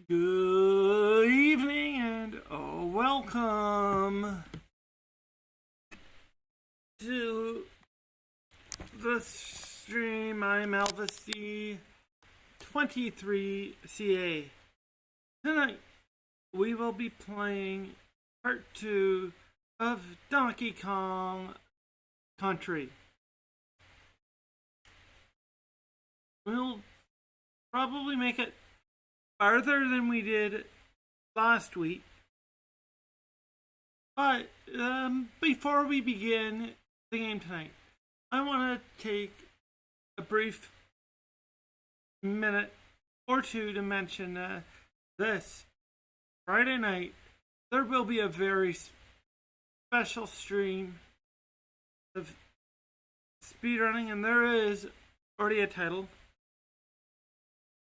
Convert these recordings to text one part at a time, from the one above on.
Good evening and welcome to the stream. I'm Elvis 23CA. Tonight we will be playing part 2 of Donkey Kong Country. We'll probably make it farther than we did last week. But before we begin the game tonight, I want to take a brief minute or two to mention this. Friday night, there will be a very special stream of speedrunning, and there is already a title.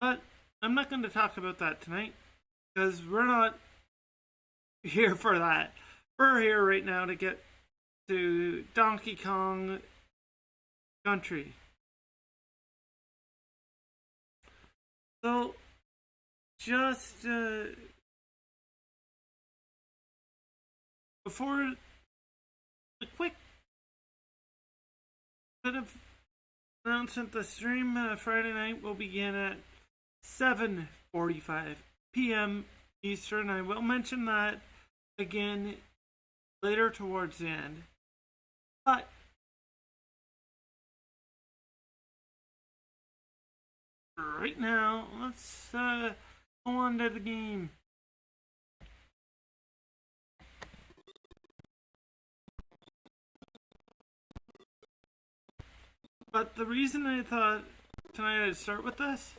But I'm not going to talk about that tonight, because we're not here for that. We're here right now to get to Donkey Kong Country. So, just before a quick bit of announcement, the stream Friday night will begin at 7:45 p.m. Eastern. I will mention that again later towards the end. But right now, let's go on to the game. But the reason I thought tonight I'd start with this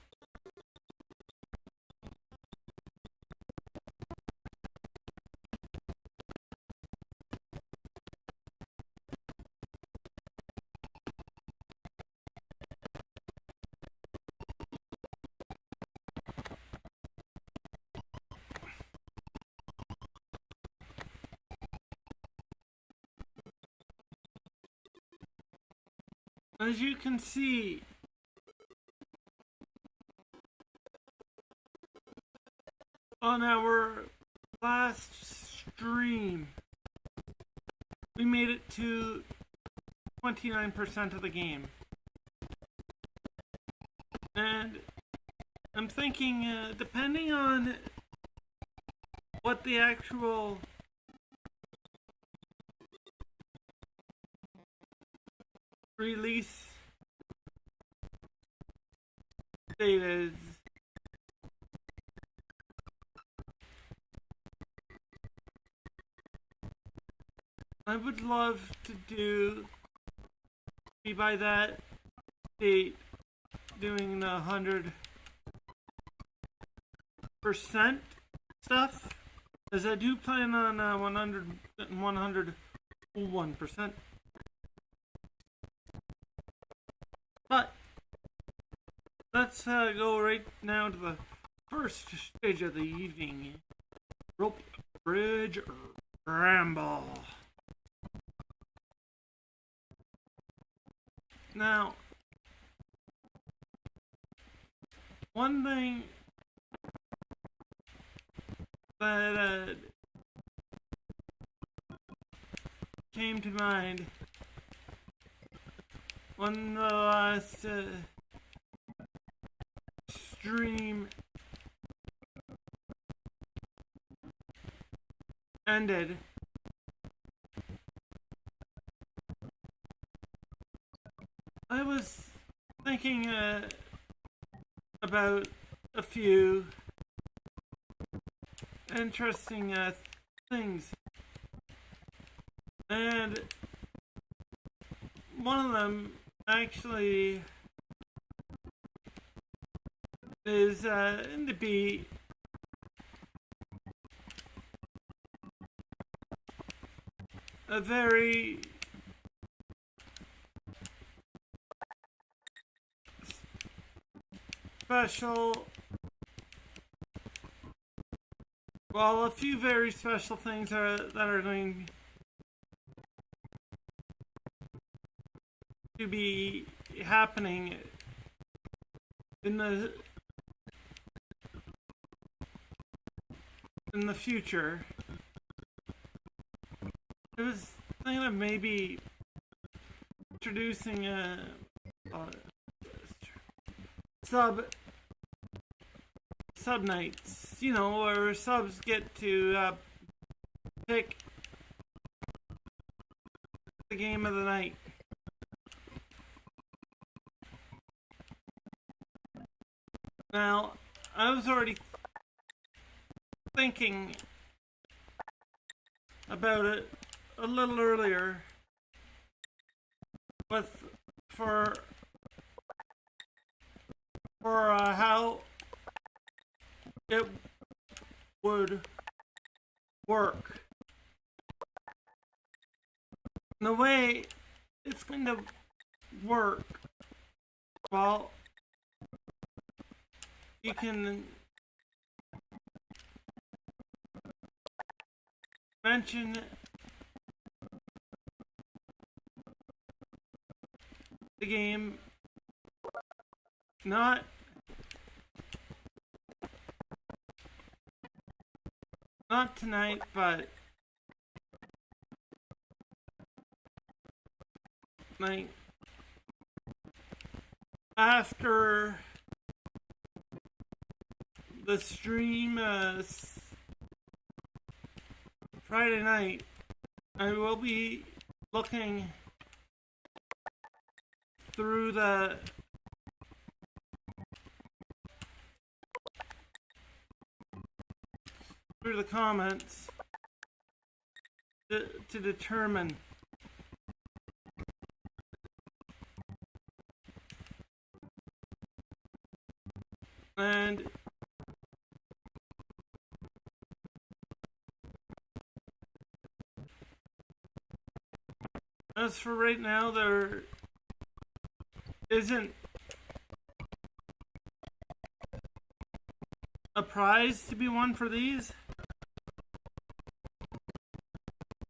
as you can see, on our last stream, we made it to 29% of the game. And I'm thinking, depending on what the actual release date is, I would love to be by that date doing the 100% stuff, as I do plan on 101%. But let's go right now to the first stage of the evening. Rope Bridge Ramble. Now, one thing that came to mind when the last stream ended, I was thinking about a few interesting things, and one of them actually is to be a very special, well, a few very special things that are going to be happening in the in the future, I was thinking of maybe introducing a sub nights, where subs get to pick the game of the night. Now, I was already thinking about it a little earlier for how it would work. And the way it's going to work, well, you can mention the game not tonight, but like after the stream Friday night, I will be looking through the comments to determine and as for right now, there isn't a prize to be won for these.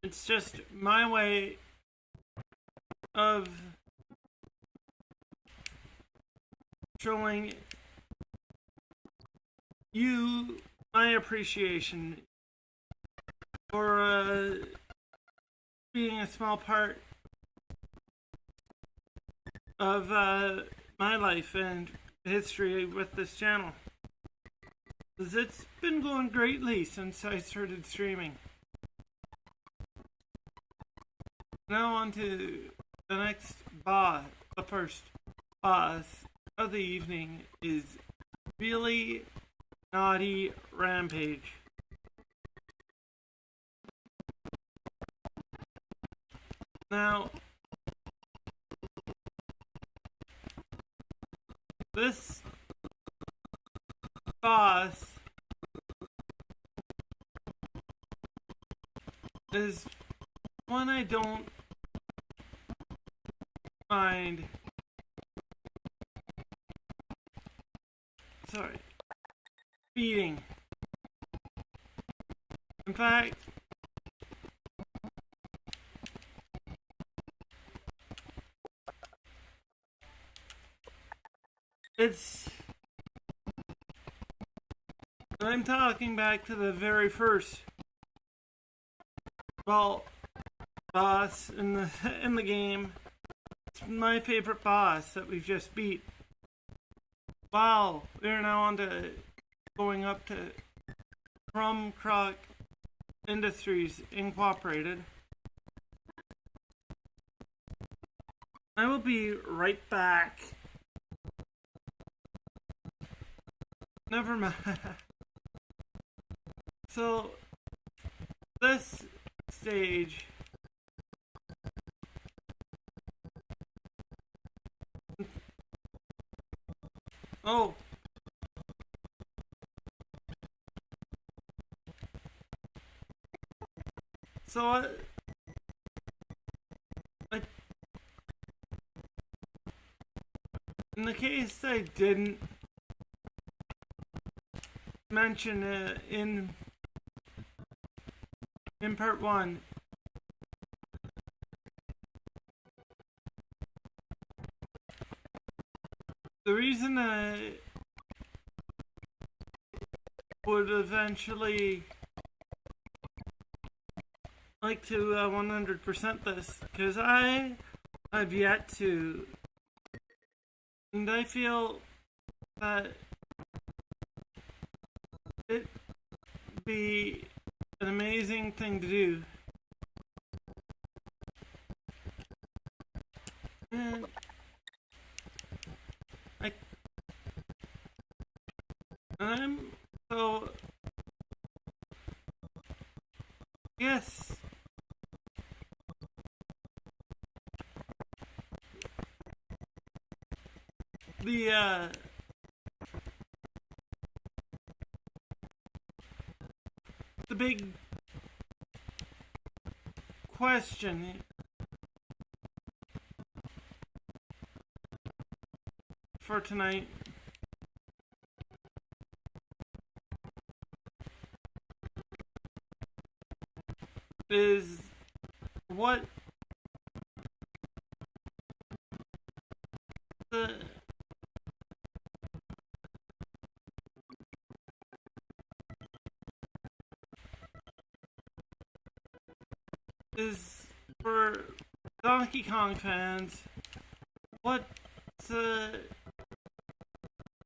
It's just my way of showing you my appreciation for being a small part of my life and history with this channel. 'Cause it's been going greatly since I started streaming. Now on to the next boss. The first boss of the evening is Really Naughty Rampage. Now, this boss is one I don't mind. Beating. In fact, I'm talking back to the very first boss in the game. It's my favorite boss that we've just beat. Wow, we're now on to going up to Crum Croc Industries Incorporated. I will be right back. Never mind. So, this stage so in the case I didn't mention in part 1, the reason I would eventually like to 100% this, because I have yet to, and I feel that it'd be an amazing thing to do. And I'm so, yes, the the big question for tonight is what the is for Donkey Kong fans, what's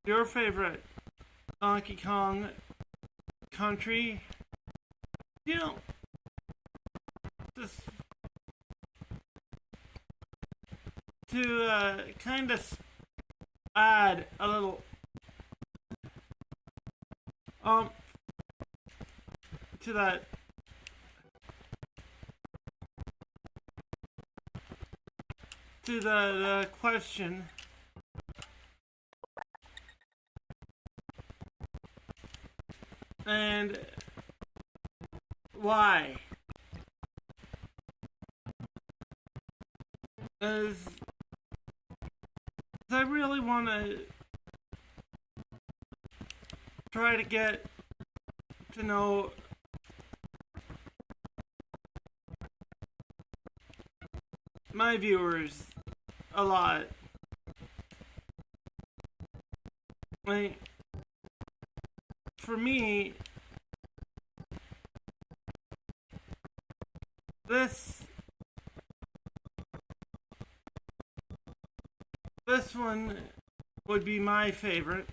your favorite Donkey Kong Country? You know, just to kind of add a little to that, to the question, and why is I really want to try to get to know my viewers a lot. Like, for me, this one would be my favorite.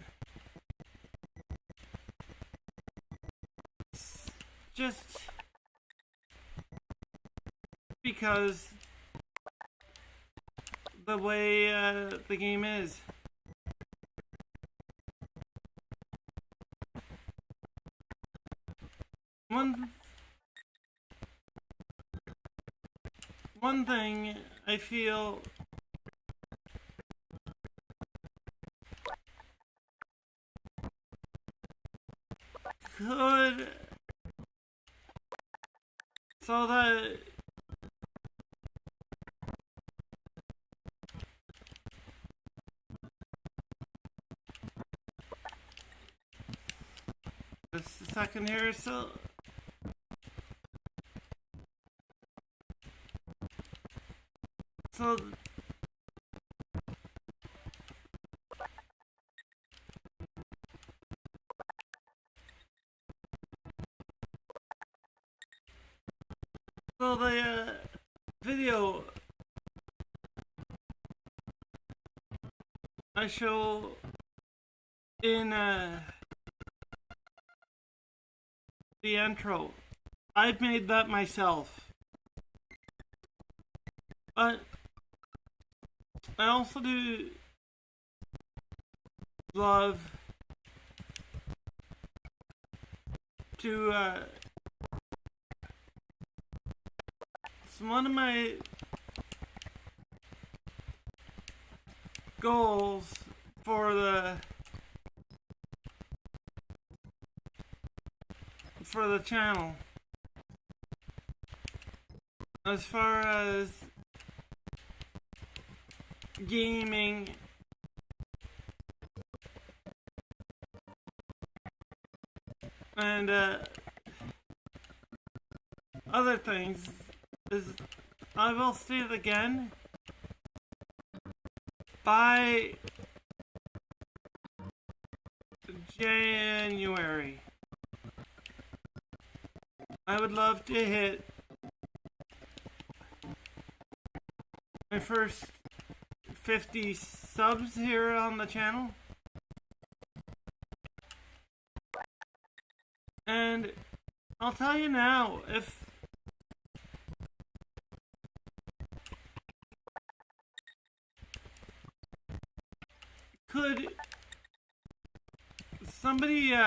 Just because the way the game is. One thing I feel could, so that just a second here, so the video I show in the intro, I've made that myself, but I also do love to one of my goals for the channel, as far as gaming and other things, is, I will state it again, by January I would love to hit my first 50 subs here on the channel. And I'll tell you now, if could somebody could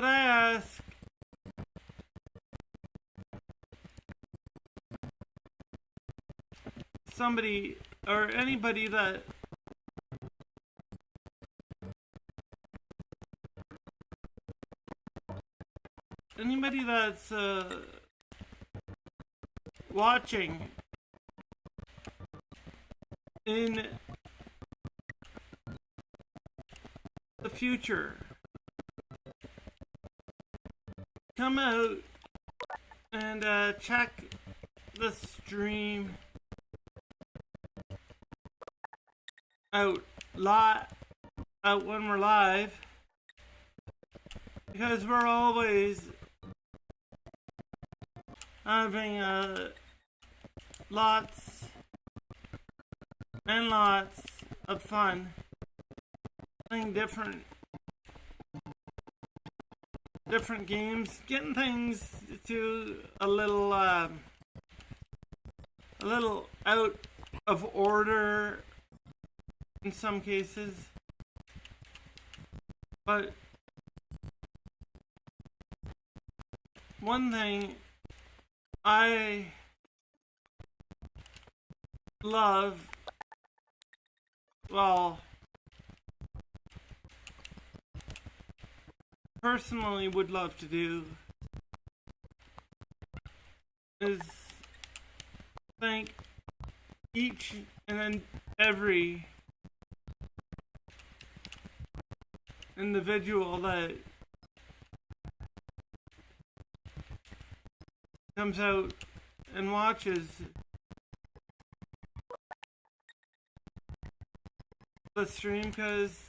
I ask somebody or anybody that's watching in the future, come out and check the stream out when we're live, because we're always having lots and lots of fun playing different games, getting things to a little out of order in some cases, but one thing I love, well, personally would love to do, is thank each and every individual that comes out and watches the stream, because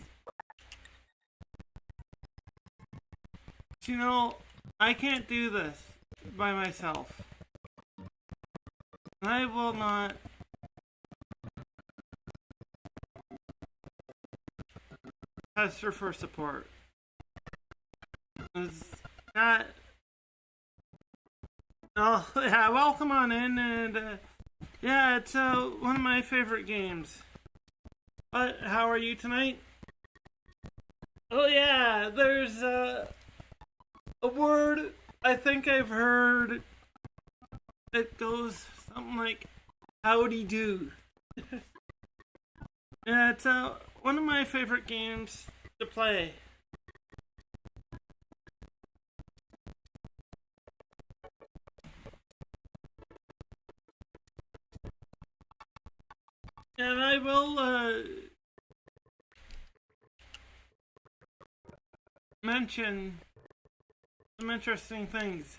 you know, I can't do this by myself. I will not pester for support. Is that? Oh yeah, welcome on in, and yeah, it's one of my favorite games. But how are you tonight? Oh yeah, there's a word I think I've heard. It goes something like "howdy do." Yeah, it's one of my favorite games to play. And I will mention some interesting things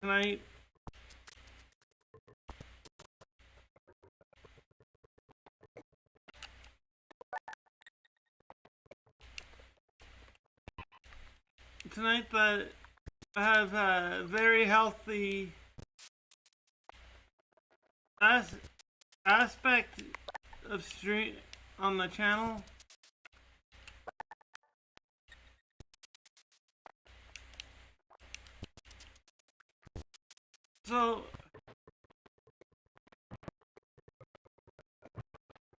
tonight. Tonight that have a very healthy aspect of stream on the channel. So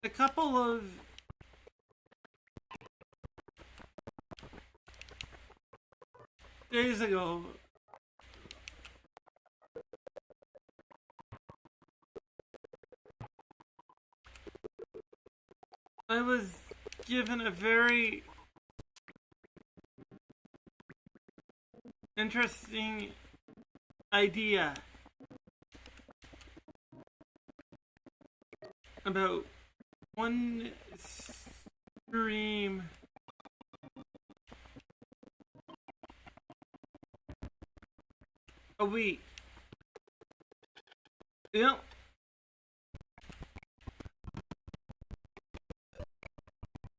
a couple of days ago, I was given a very interesting idea about one stream a week. Yep.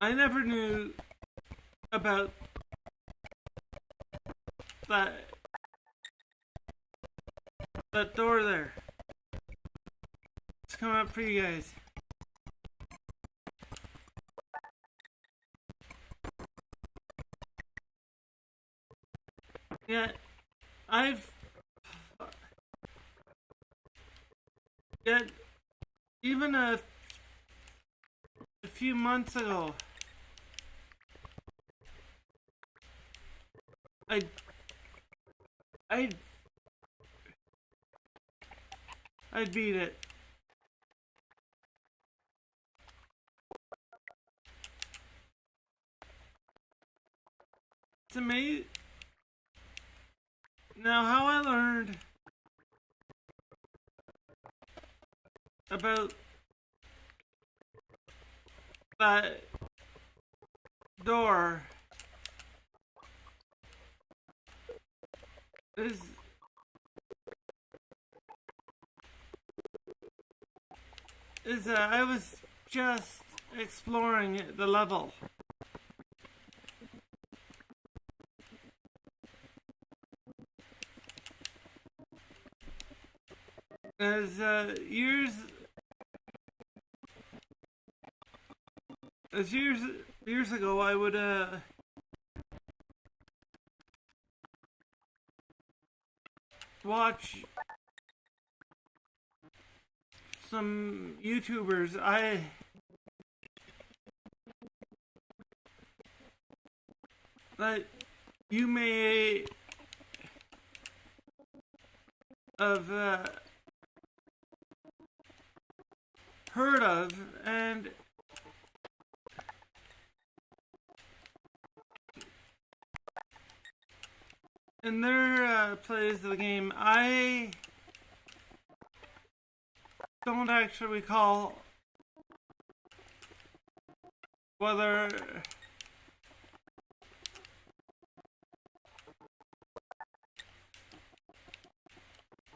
I never knew about that door there. It's coming up for you guys. Yeah, I've yet even a few months ago, I beat it. It's amazing. Now, how I learned about that door is I was just exploring the level. As years ago, I would watch some YouTubers. That you may have heard of, and in their plays of the game, I don't actually recall whether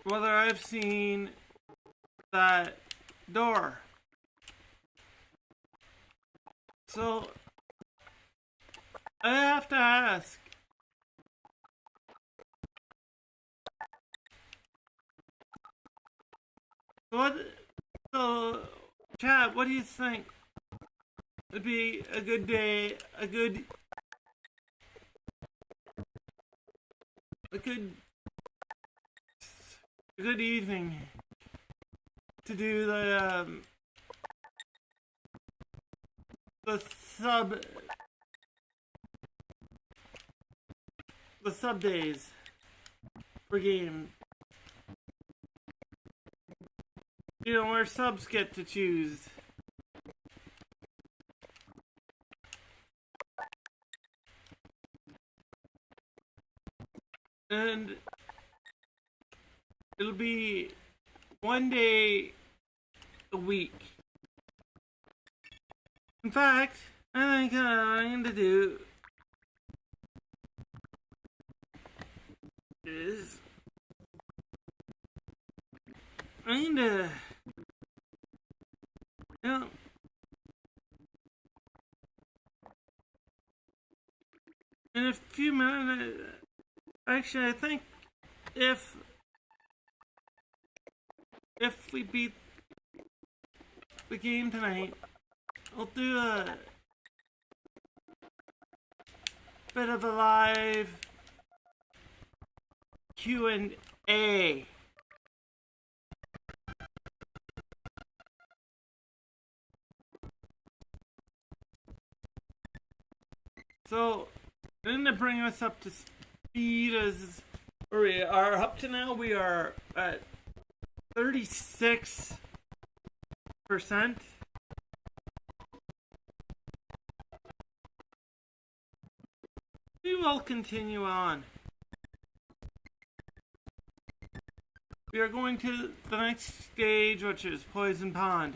I've seen that door. So I have to ask, so Chad, what do you think would be a good day, a good evening to do the sub days for game? You know, where subs get to choose. And it'll be one day a week. In fact, I think what I'm going to do is I'm going to, you know, in a few minutes, actually, I think if we beat the game tonight, I'll do a bit of a live Q&A. So, then to bring us up to speed as we are up to now, we are at 36%. We will continue on. We are going to the next stage, which is Poison Pond.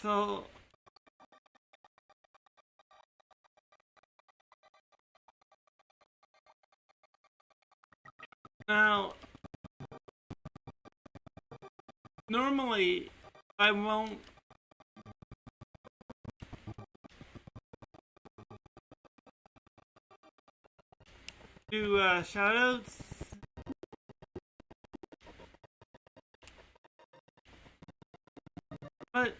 So Now, normally I won't do shoutouts, but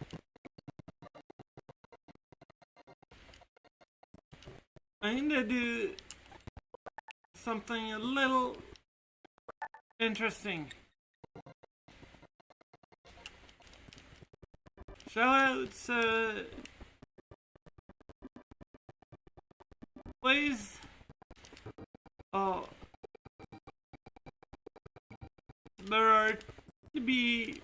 I'm gonna do something a little interesting. Shoutouts, ways. Oh, there are to be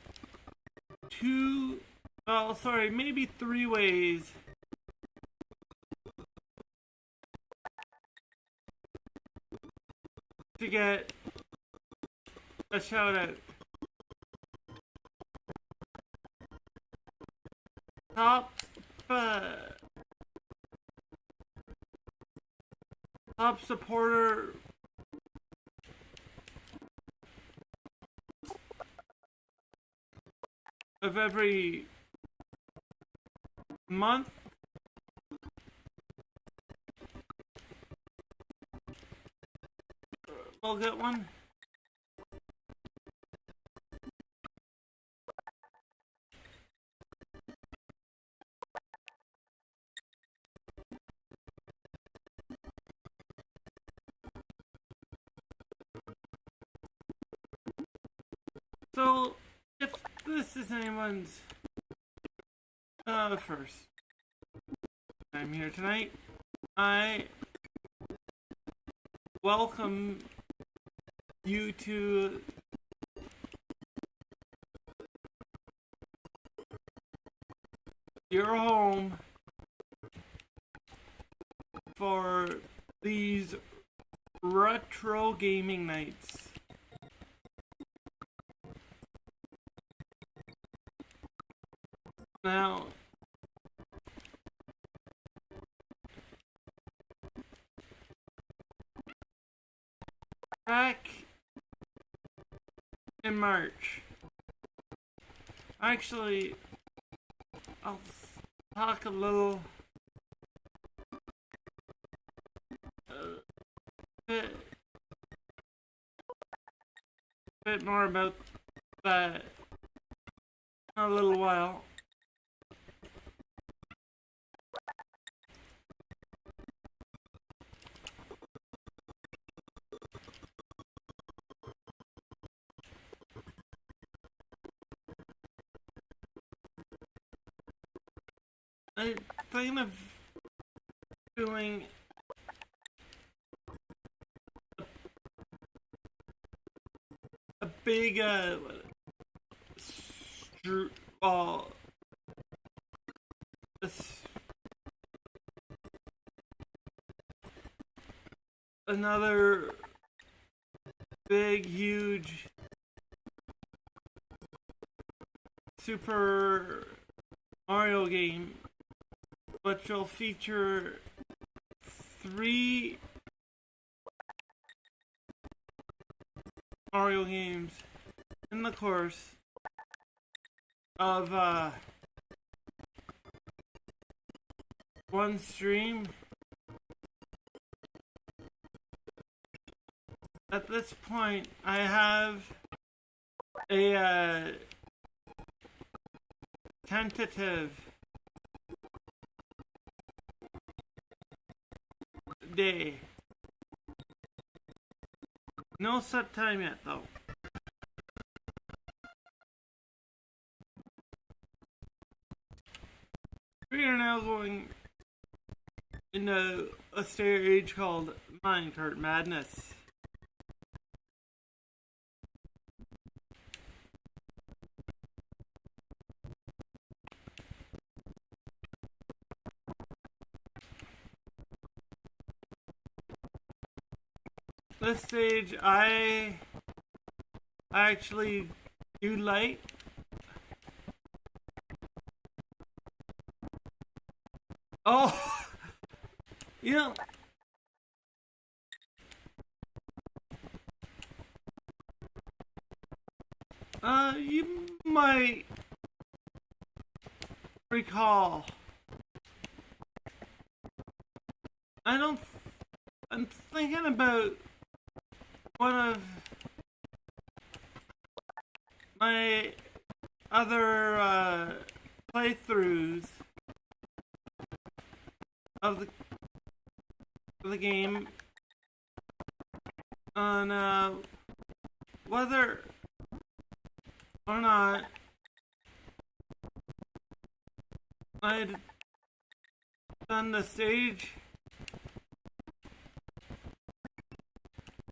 two, oh, sorry, maybe three ways to get a shout out. Top, uh, top supporter of every month. We'll get one. So, if this is anyone's first time here tonight, I welcome you to your home for these retro gaming nights. Now, back in March, actually, I'll talk a little bit more about that in a little while. I'm thinking of doing a big another big, huge, Super Mario game, which will feature 3 Mario games in the course of one stream. At this point, I have a tentative day. No set time yet, though. We are now going into a stage called Minecart Madness. This stage, I actually do like. Oh, you know, You might recall. I'm thinking about one of my other playthroughs of the game on whether or not I'd done the stage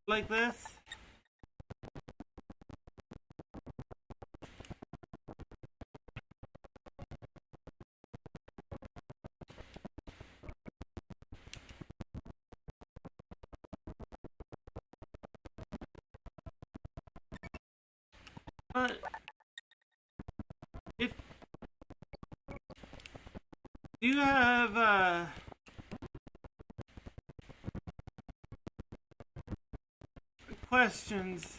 like this. But if you have questions,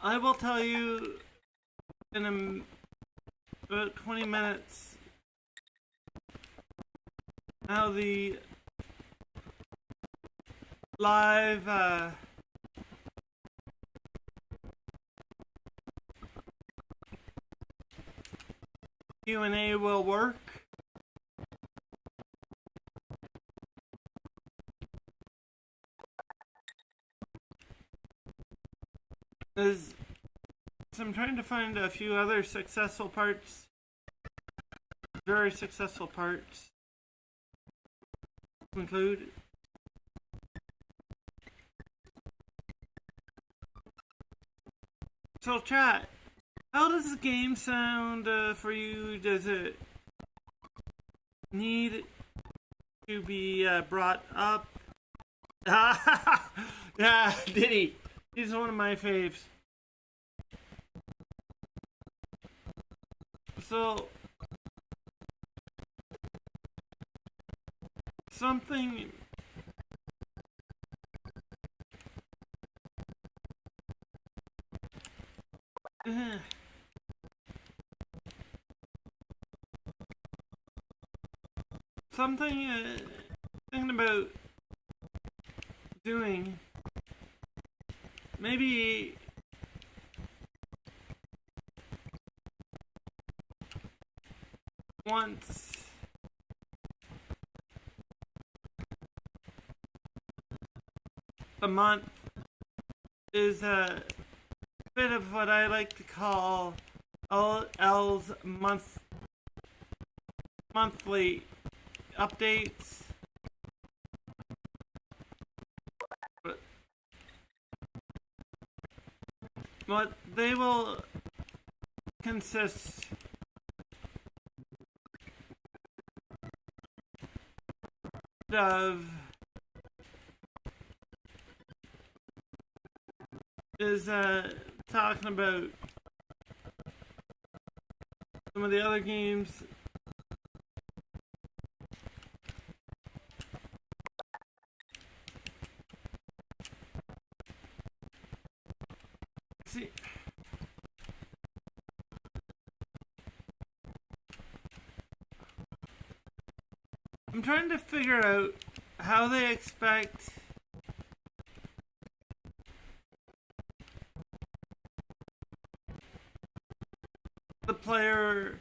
I will tell you in about 20 minutes how the live Q&A will work. So I'm trying to find a few other successful parts, very successful parts to include. So chat, how does the game sound for you? Does it need to be brought up? Yeah, Diddy. He's one of my faves. So, something thinking about doing, maybe once a month is a bit of what I like to call L's monthly updates. But they will consist of talking about some of the other games see. I'm trying to figure out how they expect the player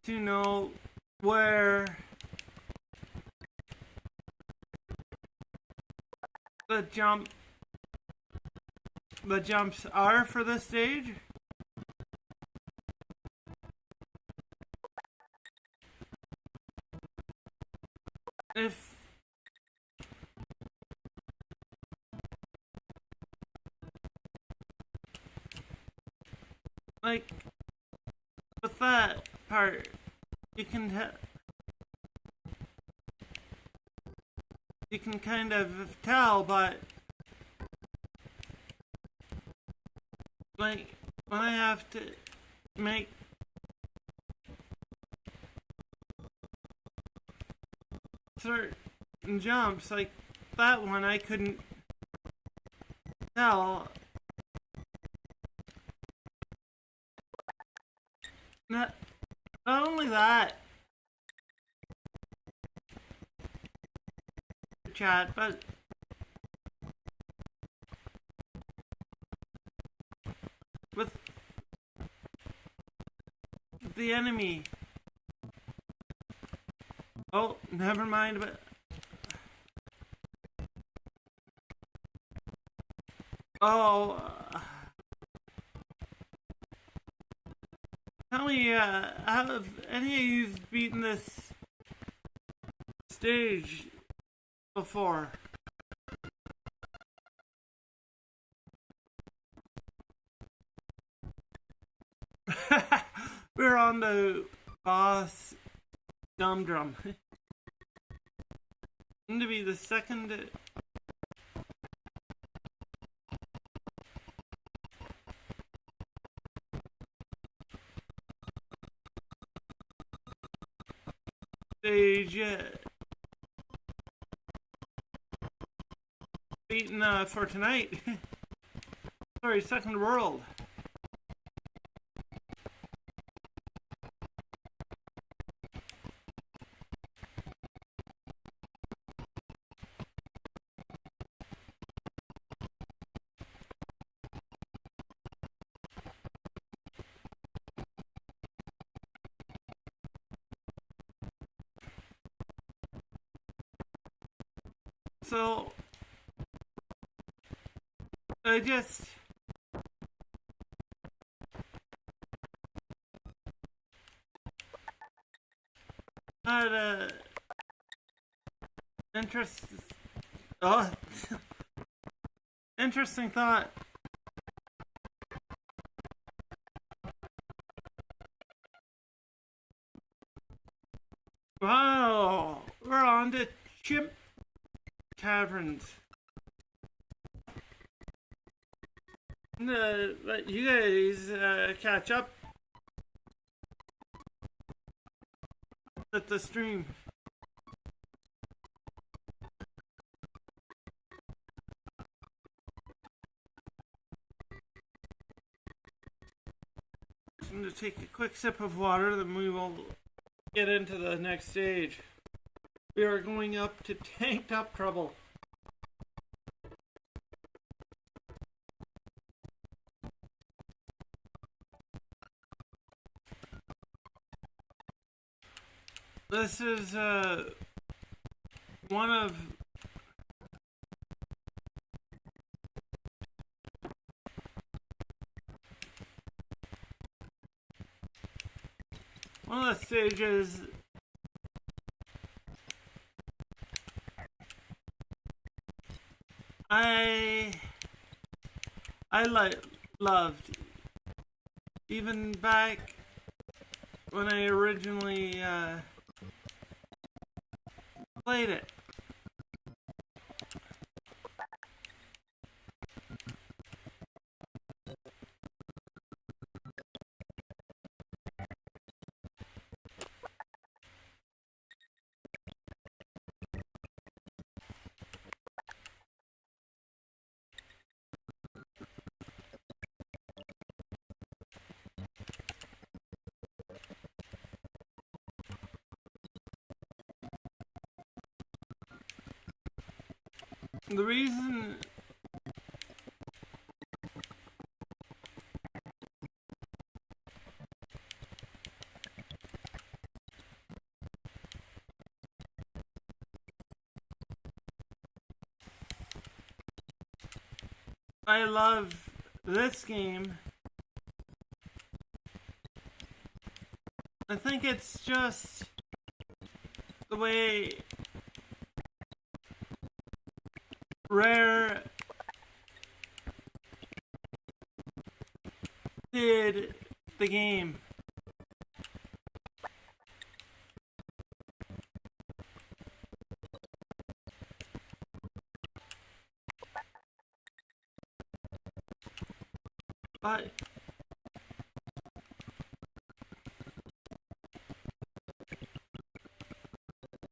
to know where the jumps are for this stage. If like with that part, you can kind of tell, but like when I have to make certain jumps, like that one I couldn't Now, not only that, chat, but with the enemy. Oh, never mind. But tell me, have any of you beaten this stage before? We're on the boss drum. Going to be the second stage beaten for tonight. Sorry, second world. So I just had a interesting thought. Wow, we're on to Chimp Caverns. Let you guys catch up with the stream. I'm going to take a quick sip of water, then we will get into the next stage. We are going up to Tanked Up Trouble. This is one of the stages I loved, even back when I originally played it. The reason I love this game, I think it's just the way Rare did the game. But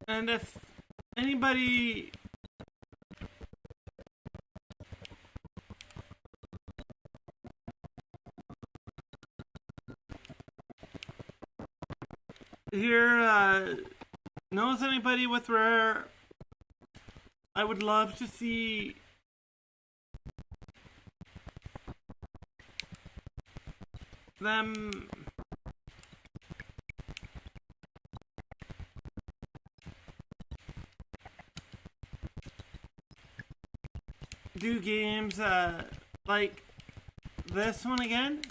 and if anybody here knows anybody with Rare. I would love to see them do games like this one again.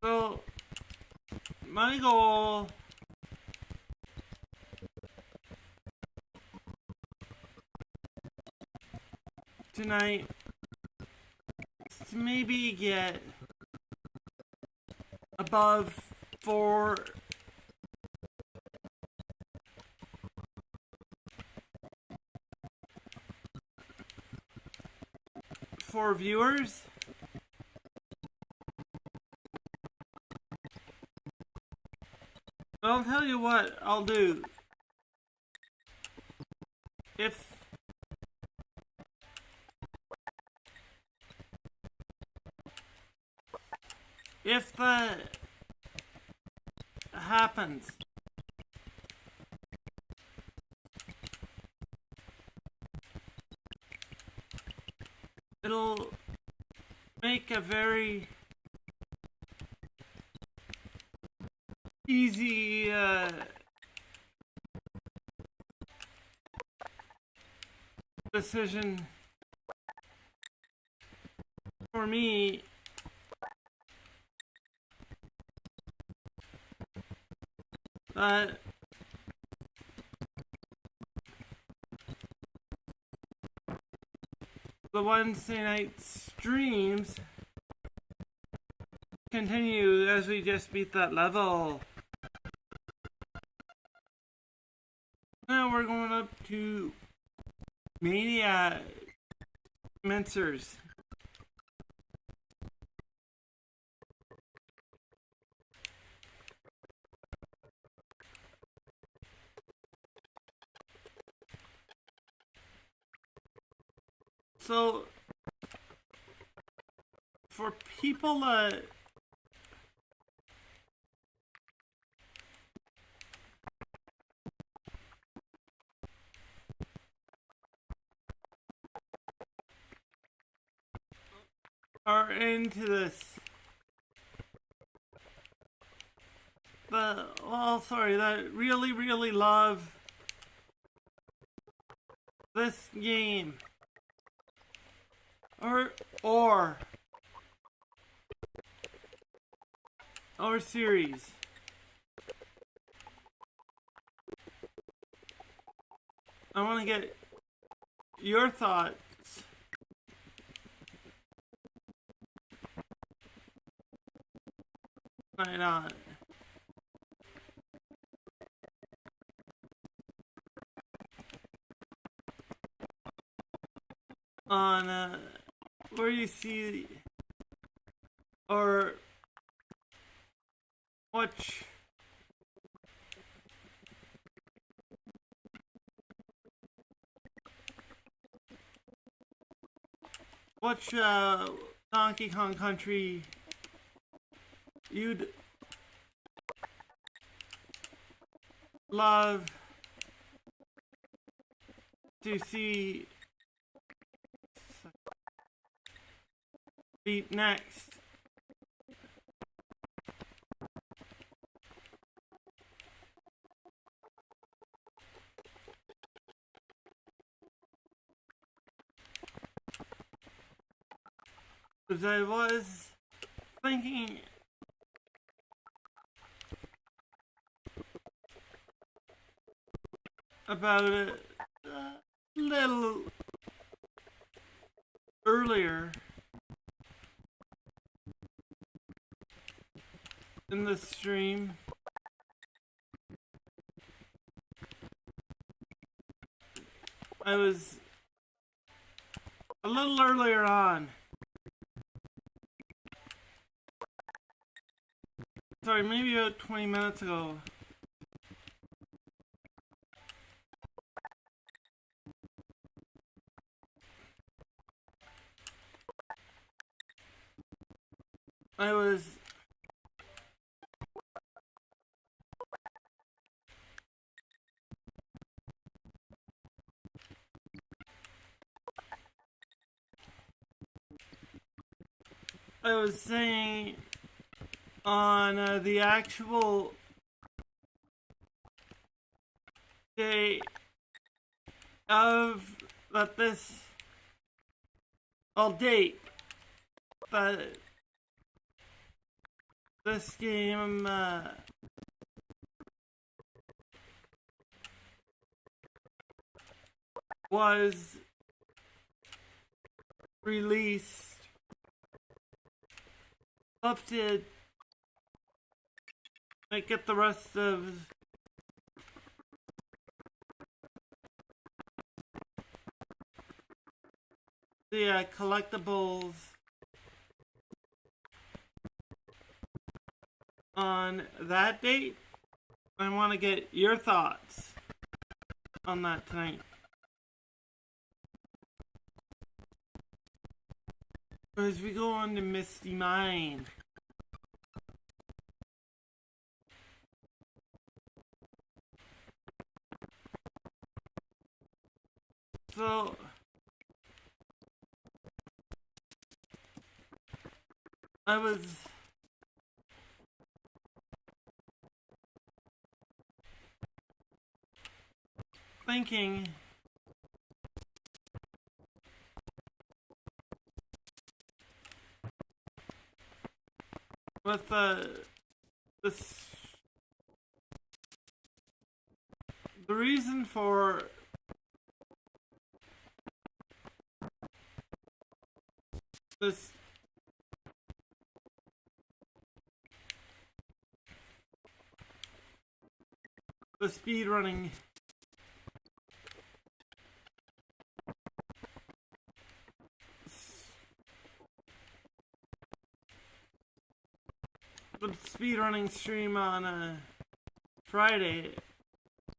So my goal tonight is to maybe get above 4 viewers. I'll tell you what I'll do. If that happens, it'll make a very easy decision for me that the Wednesday night streams continue as we just beat that level. Now we're going up to Mania Mincers. So, for people that are into this, that really love this game, or series, I want to get your thoughts right on where you see or watch Donkey Kong Country you'd love to see beat next. Because I was thinking about it a little earlier in the stream. I was a little earlier on. Sorry, maybe about 20 minutes ago. I was saying on the actual day of that this date that this game was released. Love to get the rest of the collectibles on that date. I want to get your thoughts on that tonight. As we go on to Misty Mine. So I was thinking with the reason for this the speed running stream on Friday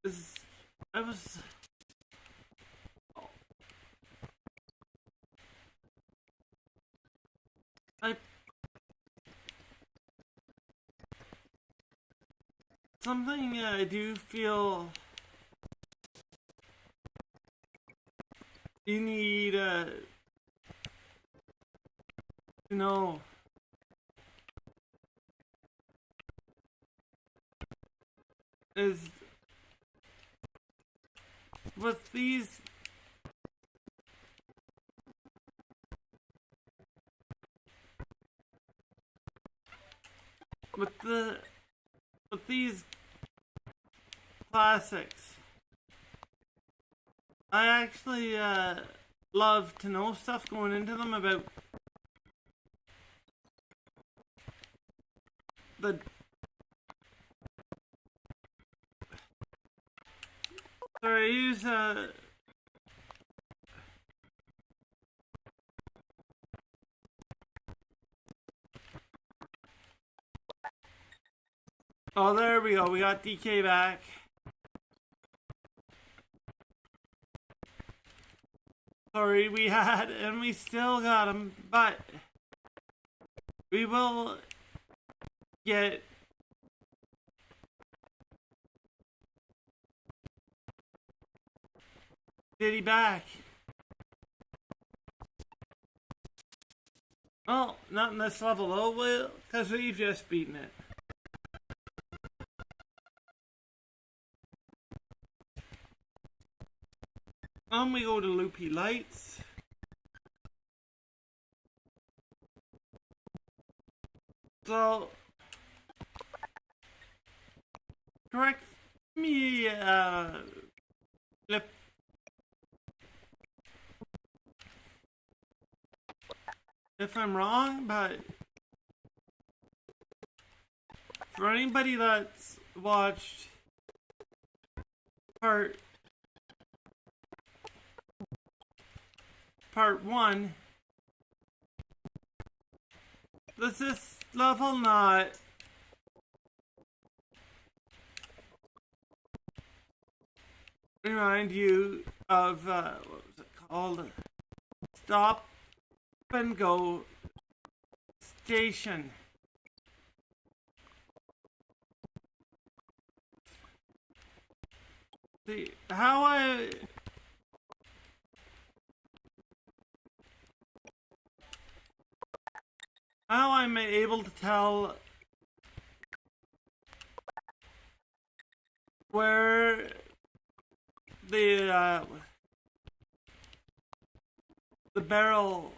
is something I do feel you need to know is with these classics. I actually love to know stuff going into them about the I use oh, there we go. We got DK back. Sorry, we had, and we still got him, but we will get Diddy back. Oh, not in this level though, well, because we've just beaten it. We go to Loopy Lights. So, correct me if I'm wrong, but for anybody that's watched part 1, does this level not remind you of what was it called? Stop and Go Station. See, how I'm able to tell where the barrel,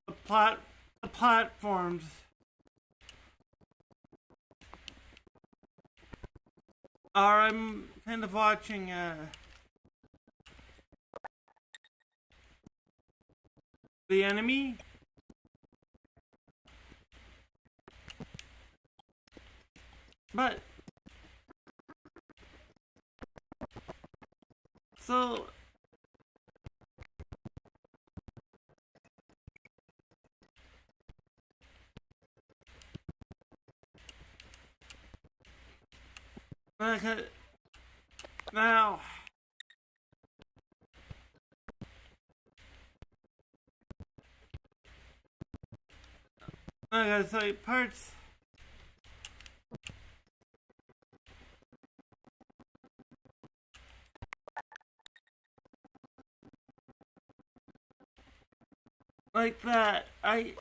the platforms are. I'm kind of watching the enemy. But so okay, now okay, so parts. Like that, I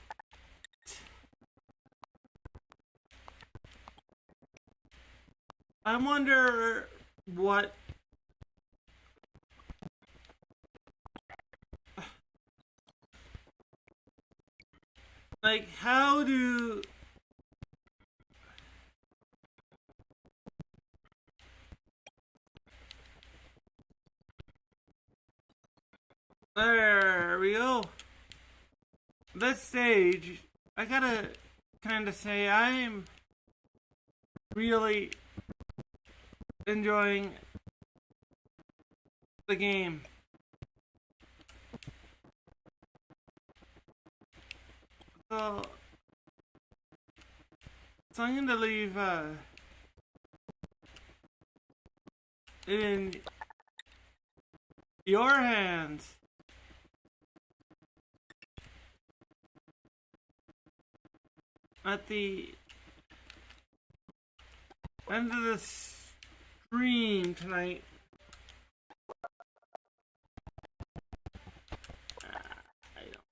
wonder what like how do there we go. This stage, I gotta kind of say I'm really enjoying the game. So, so I'm gonna leave in your hands. At the end of the stream tonight. I don't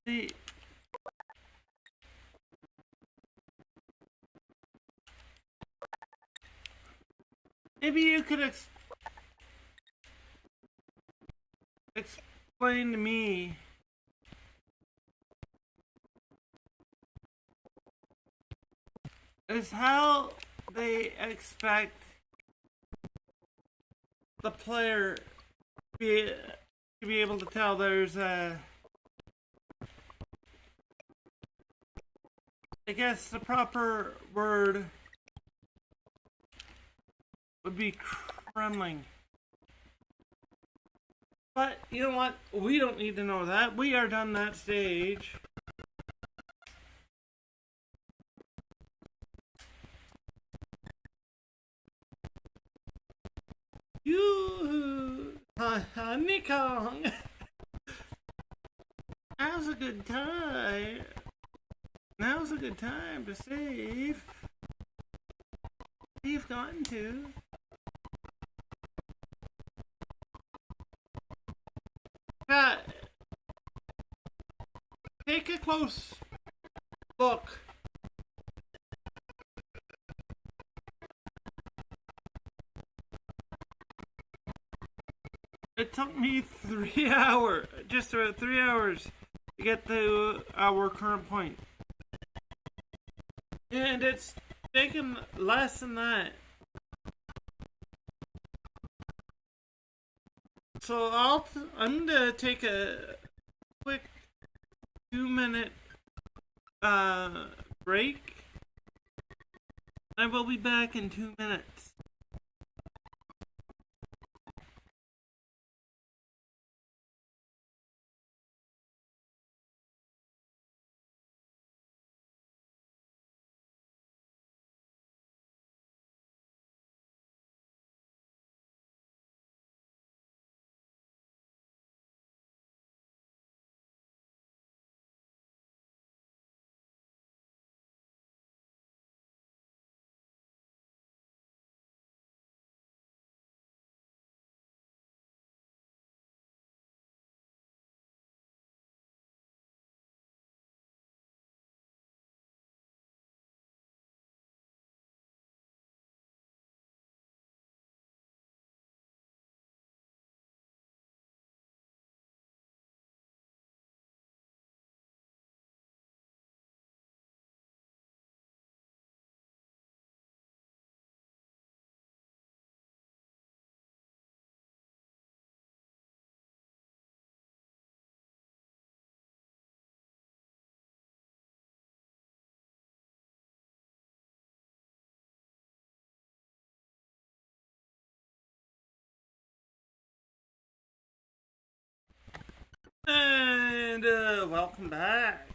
see. Maybe you could explain to me is how they expect the player to be able to tell there's a. I guess the proper word would be kremling. But you know what? We don't need to know that. We are done that stage. You, Donkey Kong. Now's a good time. Now's a good time to save. You've gotten to. Take a close look. It took me 3 hours, just about 3 hours, to get to our current point. And it's taken less than that. So I'm gonna take a quick 2-minute break. I will be back in 2 minutes. And welcome back.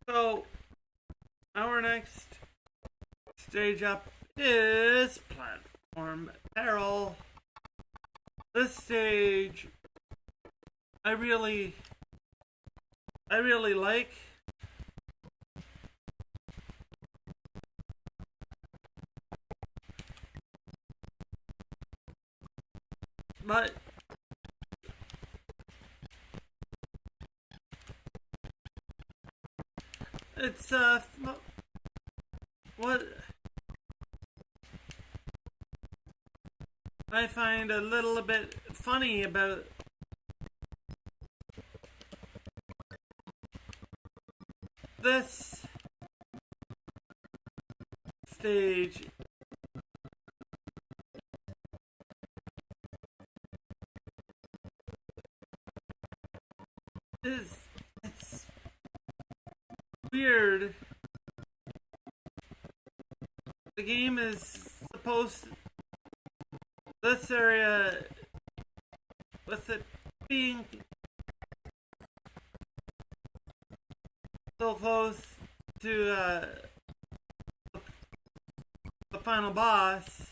So, our next stage up is Platform Peril. This stage, I really like. But it's what I find a little bit funny about this stage is it's weird. The game is supposed this area with it being so close to the final boss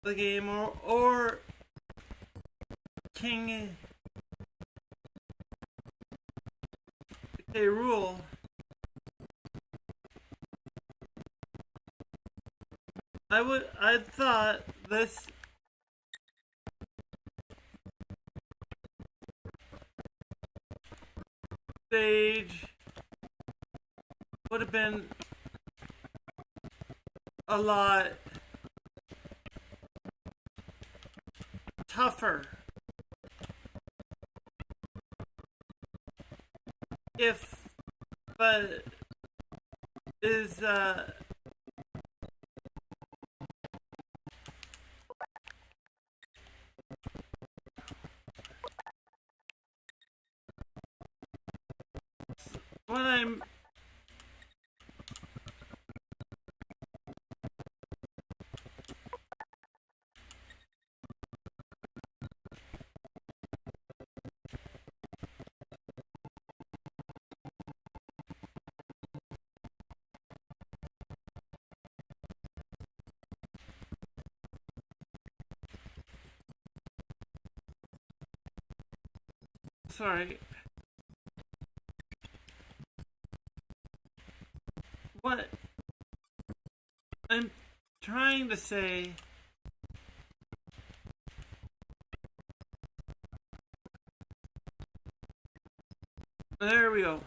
the game or King K. Rool. I thought this stage would have been a lot tougher if but is what I'm sorry. What I'm trying to say there we go.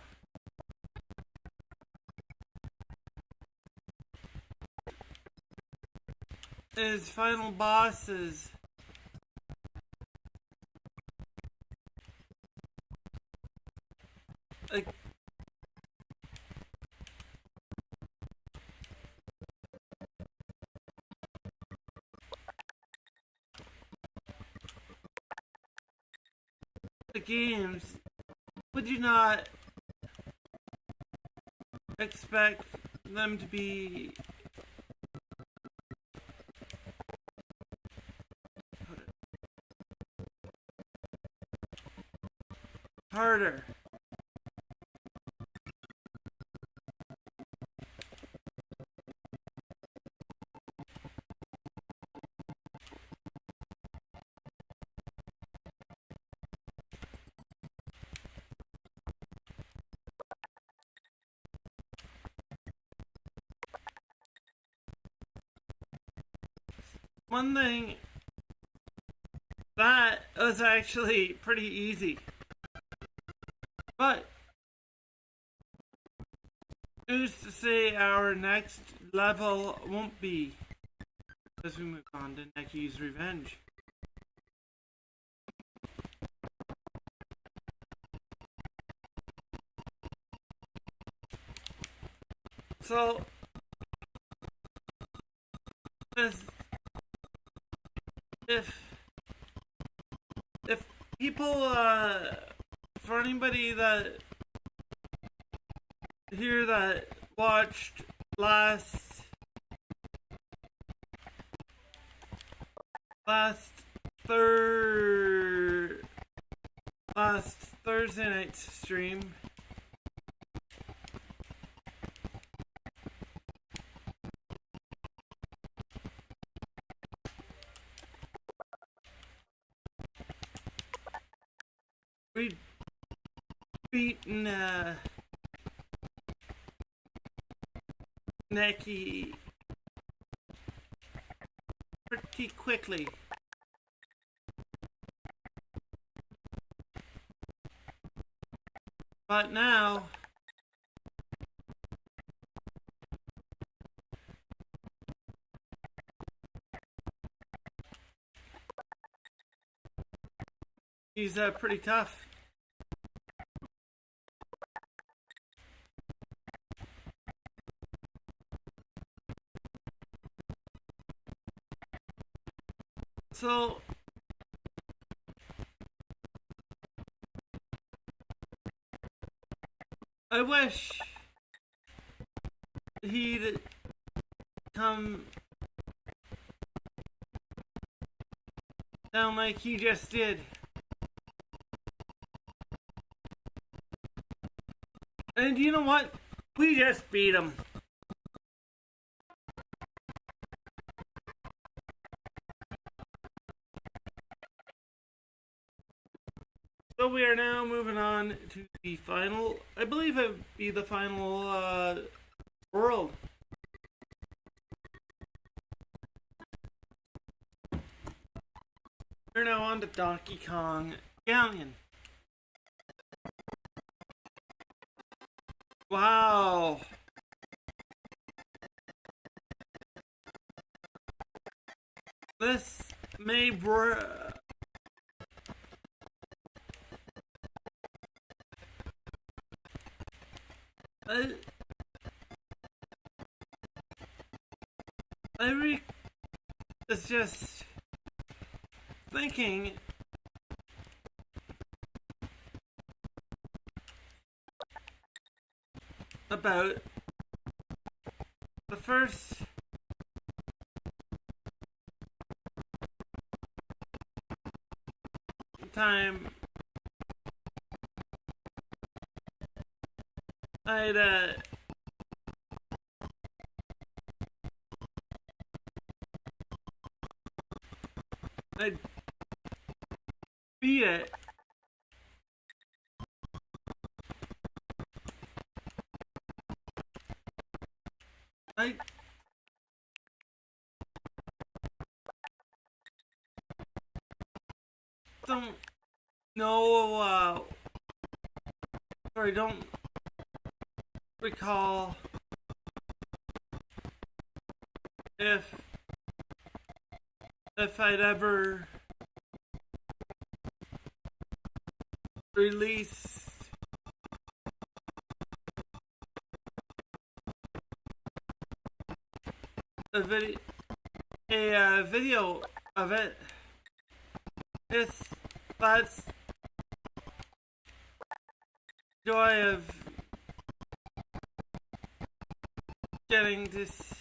Is final bosses like the games, would you not expect them to be harder? One thing that was actually pretty easy, but who's to say our next level won't be as we move on to Necky's Revenge. So if people for anybody that here that watched last last Thursday night's stream. We'd beaten Neki pretty quickly. But now he's pretty tough. So I wish he'd come down like he just did. And you know what? We just beat him. So we are now moving on to the final, I believe it would be the final world. We're now on to Donkey Kong County. Wow. This may I was just thinking about the first time I'd beat it. I don't know, sorry, don't recall if I'd ever released a video of it. That's joy of getting this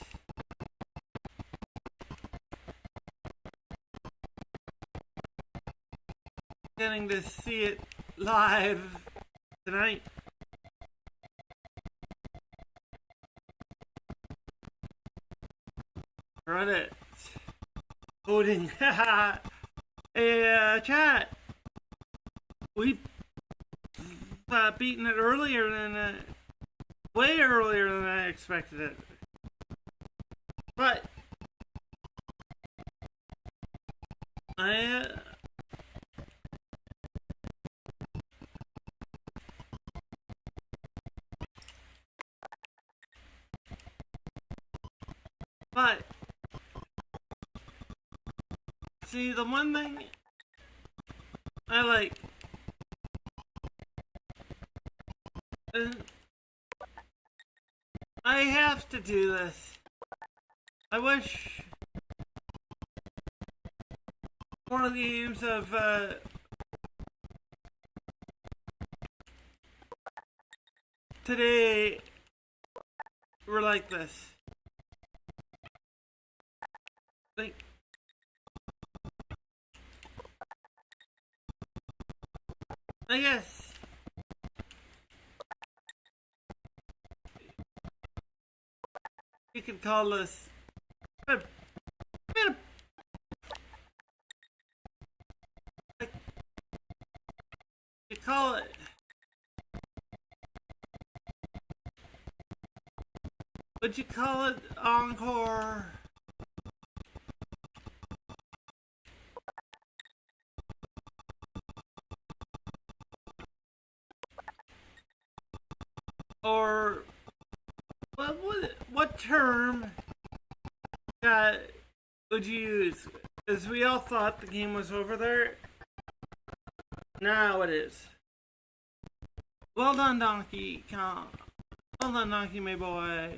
to see it live tonight. Reddit voting. Hey, chat. We've beaten it earlier than way earlier than I expected it. But see, the one thing I like, I have to do this. I wish one of the games of today were like this. Like, I guess you could call this a bit of, like, you call it, would you call it encore? Or what term would you use? Because we all thought the game was over there. Now it is. Well done, Donkey Kong. Well done, Donkey, my boy.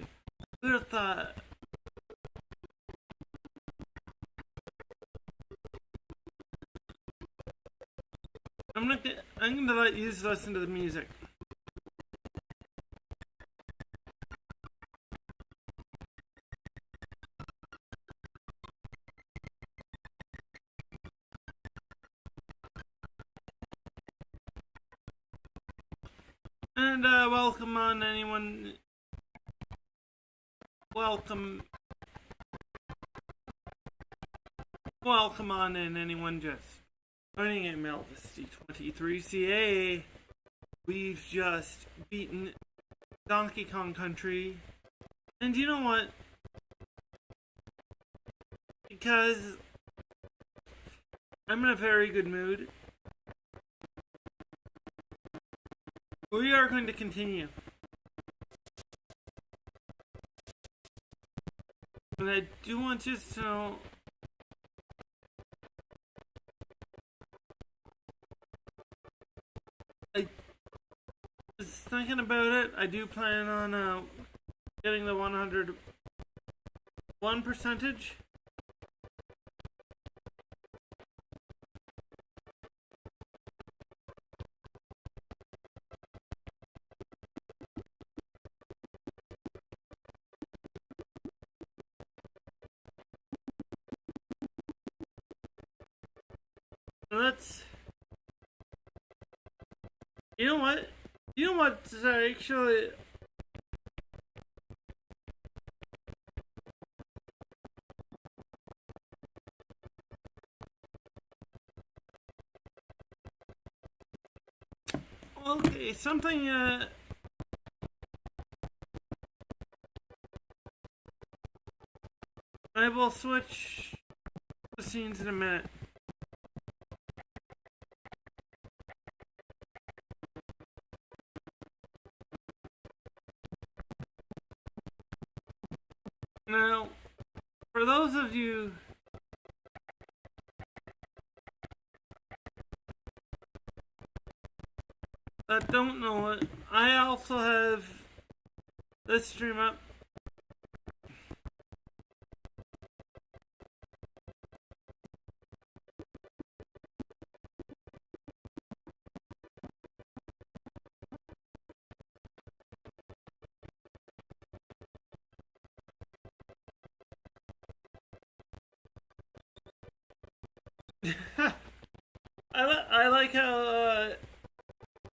Who'd have thought? I'm gonna let you listen to the music. And welcome on anyone. Welcome on in anyone just joining ML C23CA. We've just beaten Donkey Kong Country. And you know what? Because I'm in a very good mood, we are going to continue. And I do want you to know, I was thinking about it. I do plan on getting the 101 percentage. Let's. You know what? Actually. Okay, something. I will switch the scenes in a minute. Now, for those of you that don't know it, I also have this stream up. I like how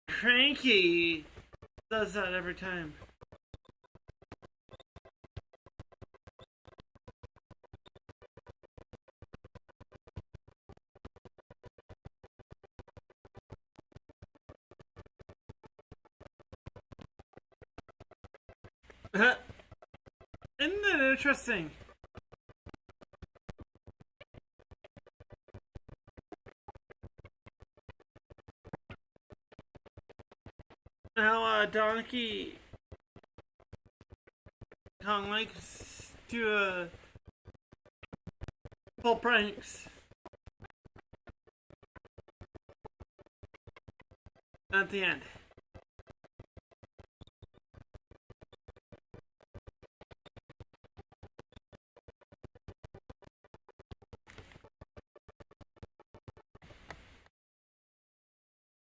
Cranky does that every time. Isn't it interesting? Now, Donkey Kong likes to pull pranks at the end.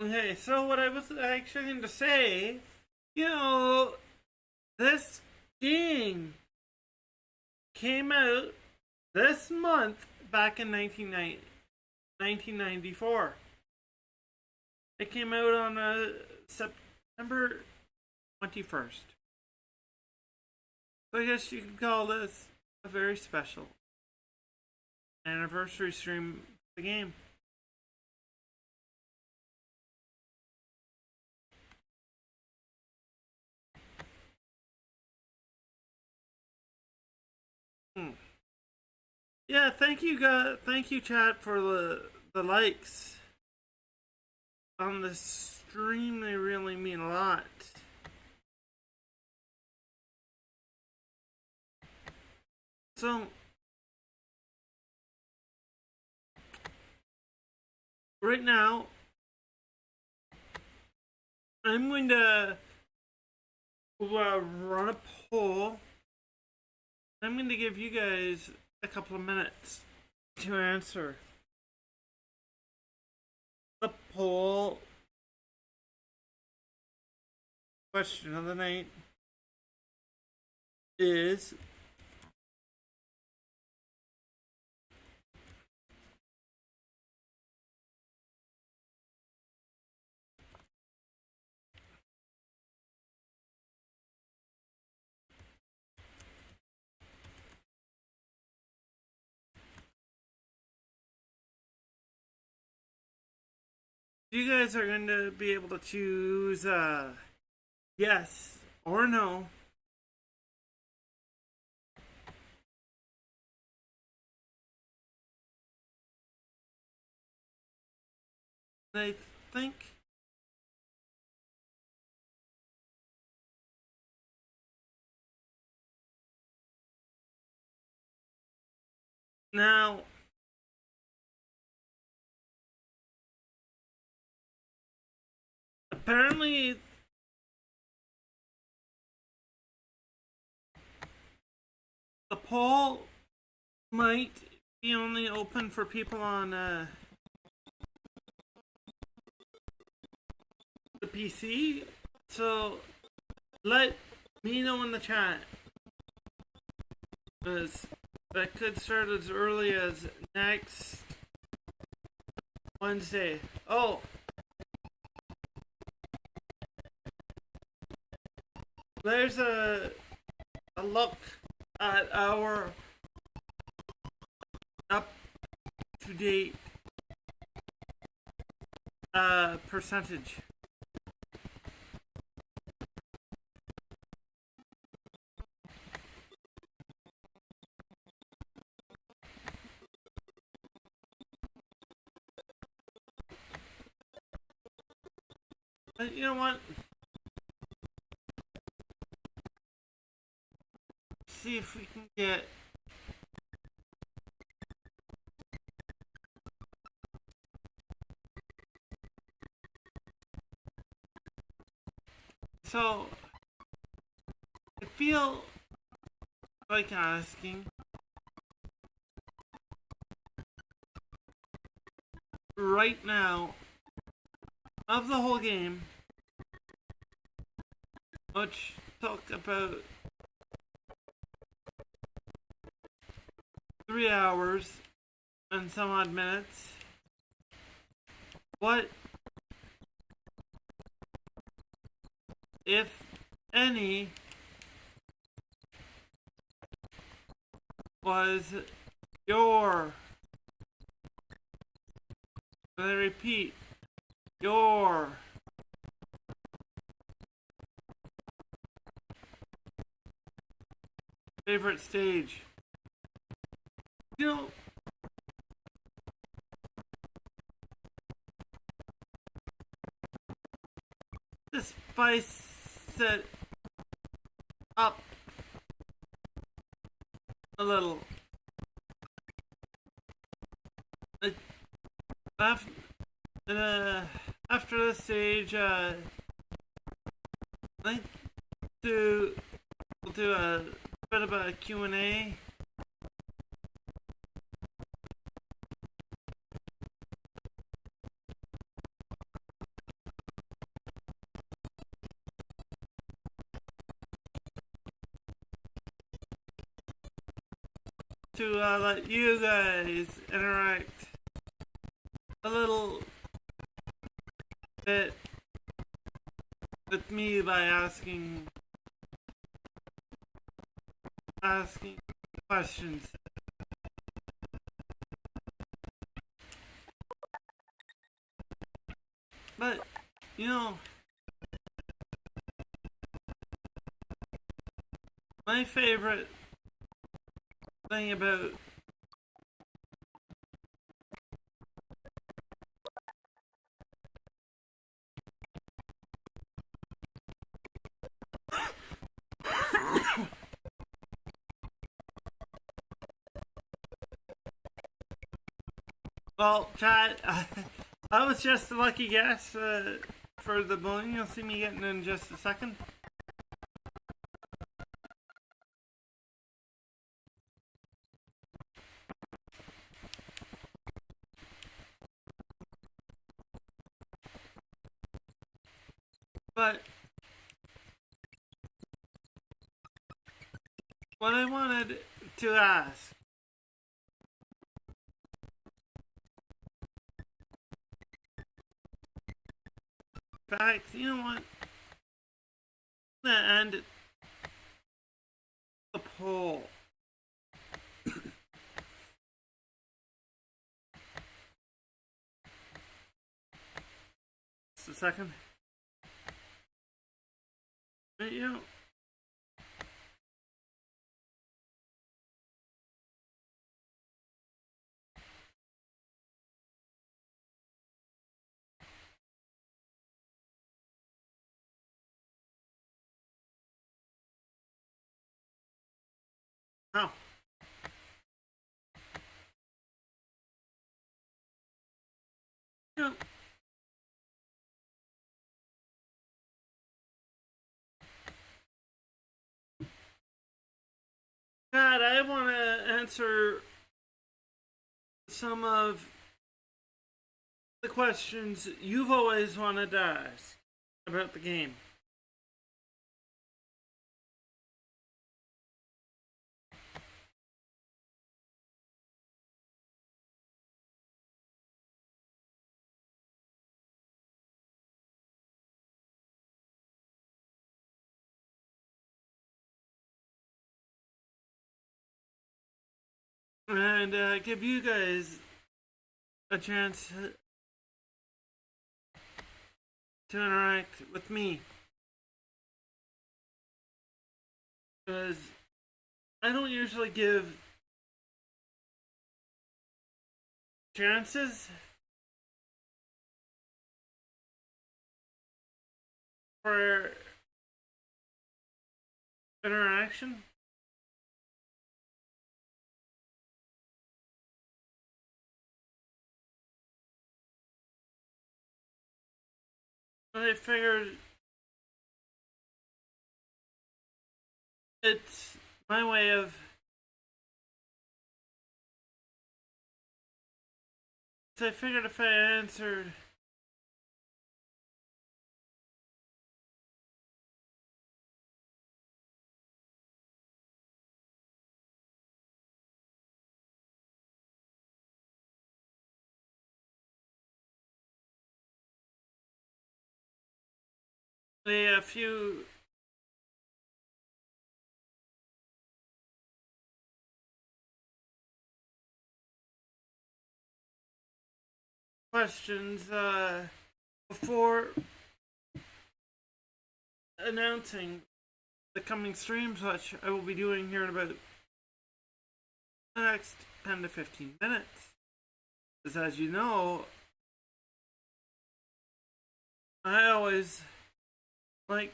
Okay, so what I was actually going to say, this game came out this month back in 1994. It came out on September 21st. So I guess you could call this a very special anniversary stream of the game. Yeah, thank you guys, thank you chat for the likes on the stream. They really mean a lot. So right now I'm going to run a poll. I'm going to give you guys a couple of minutes to answer the poll. Question of the night is, you guys are going to be able to choose yes or no. I think now apparently the poll might be only open for people on the PC, so let me know in the chat, because that could start as early as next Wednesday. Oh, there's a look at our up-to-date percentage. You know what? See if we can get so I feel like asking right now of the whole game, which took about 3 hours and some odd minutes, what, if any, was your, I repeat, your favorite stage? You know, to spice it up a little. After this stage, I think we'll do a bit of a Q&A. To let you guys interact a little it with me by asking questions. But you know, my favorite thing about well, Chad, I was just a lucky guess for the balloon. You'll see me getting in just a second. But what I wanted to ask, in fact, you know what? And the poll. Just a second. But, you know, oh. You know, Dad, I want to answer some of the questions you've always wanted to ask about the game. And give you guys a chance to interact with me. Because I don't usually give chances for interaction. But I figured it's my way of so I figured if I answered a few questions before announcing the coming streams, which I will be doing here in about the next 10 to 15 minutes. Because as you know, I always like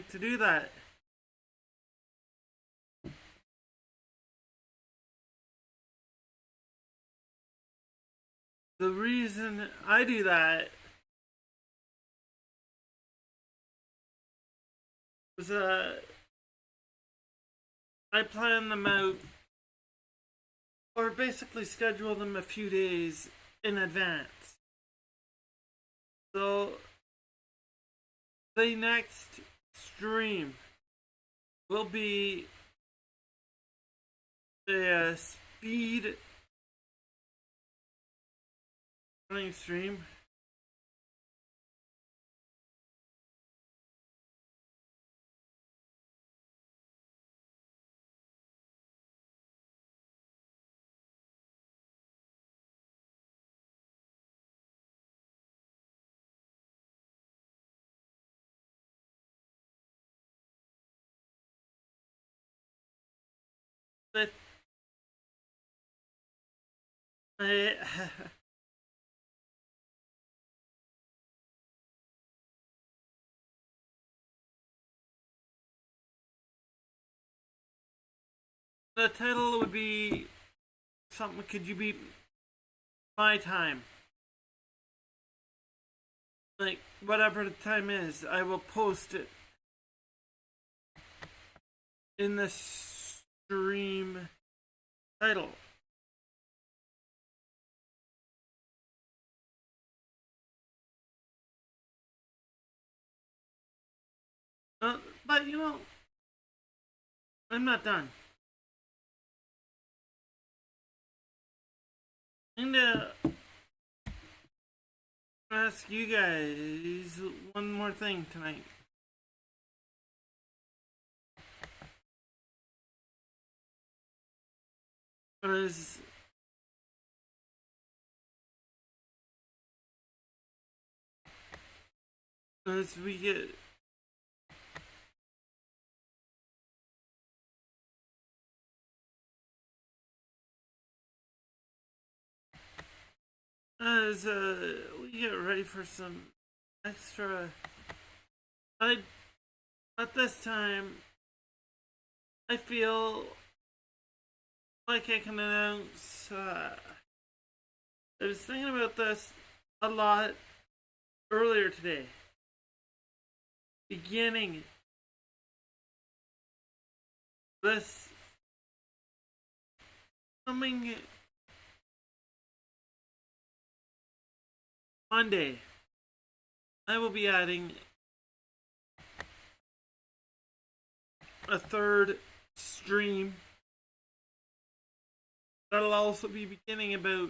to do that. The reason I do that is I plan them out or basically schedule them a few days in advance. So the next stream will be a speed running stream. But I the title would be something. Could you beat my time? Like whatever the time is, I will post it in the stream title. But you know, I'm not done. I'm gonna ask you guys one more thing tonight. As we get as we get ready for some extra, at this time I feel like I can announce. I was thinking about this a lot earlier today. Beginning this coming Monday, I will be adding a third stream that'll also be beginning about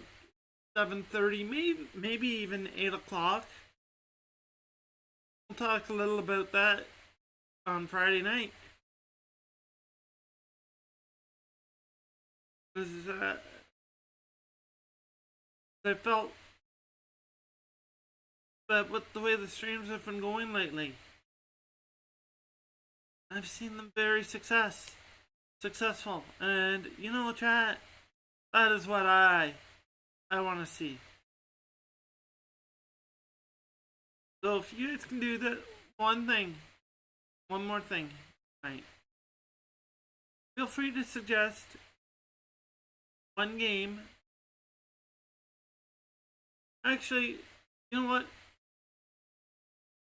7:30, maybe even 8 o'clock. We'll talk a little about that on Friday night. I felt that with the way the streams have been going lately, I've seen them very successful, and you know, chat, that is what I want to see. So if you guys can do that one more thing, right? Feel free to suggest one game. Actually, you know what?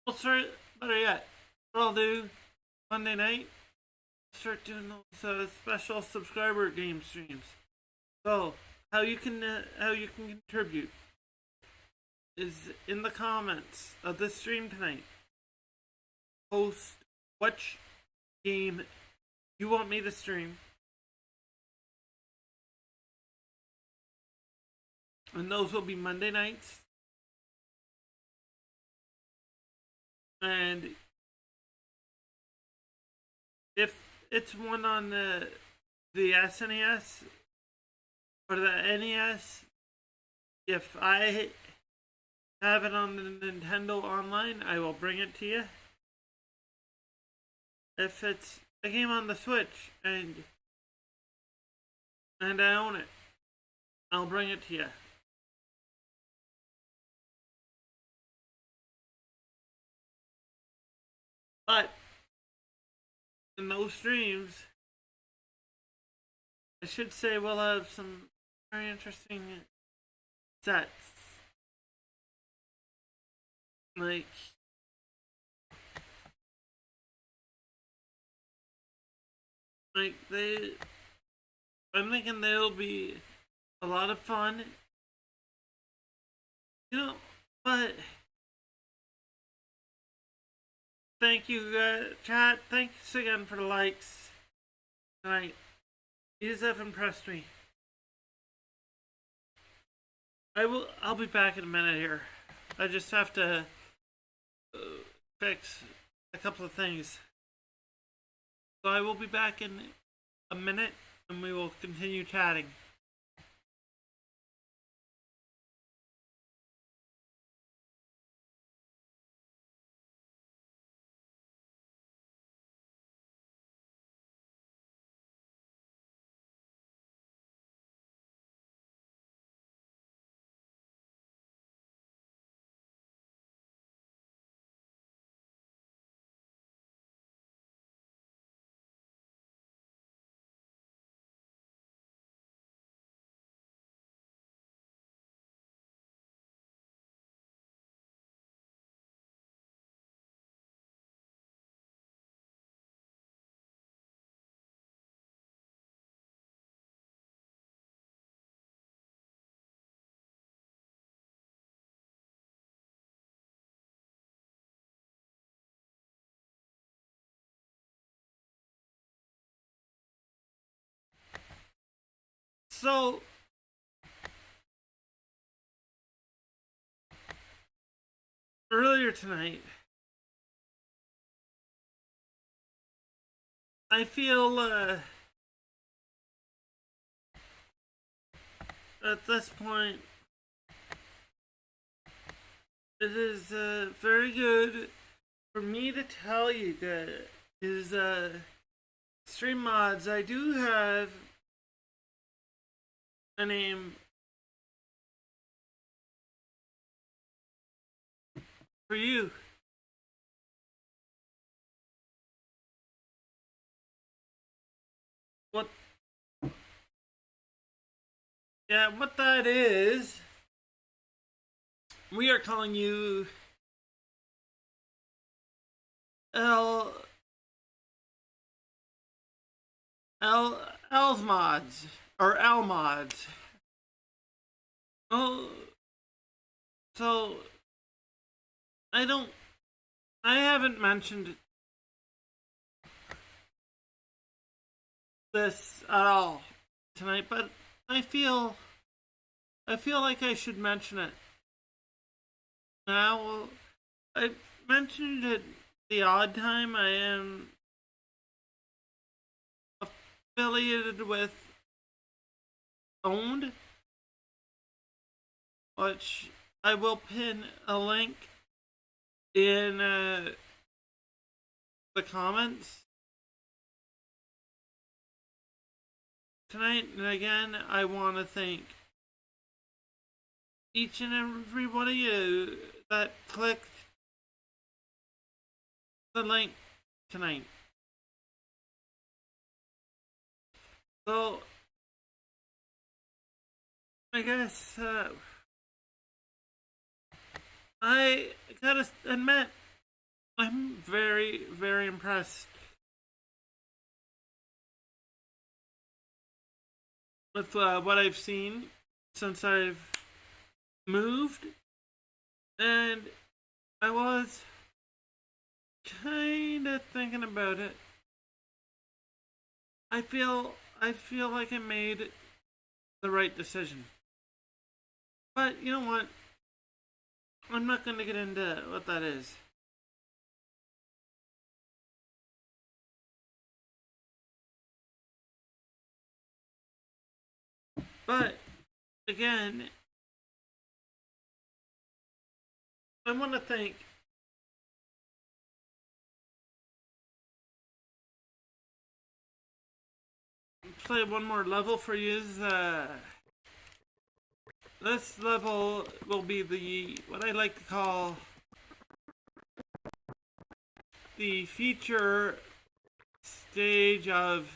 We'll start, better yet, what I'll do Monday night, start doing those special subscriber game streams. So how you can contribute is in the comments of this stream tonight. Post which game you want me to stream, and those will be Monday nights. And if it's one on the SNES or the NES, if I have it on the Nintendo Online, I will bring it to you. If it's a game on the Switch and I own it, I'll bring it to you. But in those streams, I should say we'll have some very interesting sets. Like I'm thinking they'll be a lot of fun. You know, but thank you, chat. Thanks again for the likes tonight. You have impressed me. I'll be back in a minute here. I just have to fix a couple of things. So I will be back in a minute and we will continue chatting. So earlier tonight, I feel at this point it is very good for me to tell you that is stream mods. I do have a name for you. What? Yeah, what that is, we are calling you L's mods or L mods. Oh, so I haven't mentioned this at all tonight, but I feel like I should mention it now. Well, I mentioned it the odd time. I am affiliated with Owned, which I will pin a link in the comments tonight. And again, I want to thank each and every one of you that clicked the link tonight. So, I guess I gotta admit, I'm very, very impressed with what I've seen since I've moved, and I was kind of thinking about it. I feel like I made the right decision, but you know what? I'm not going to get into what that is. But again, I want to play one more level for you. This level will be what I like to call the feature stage of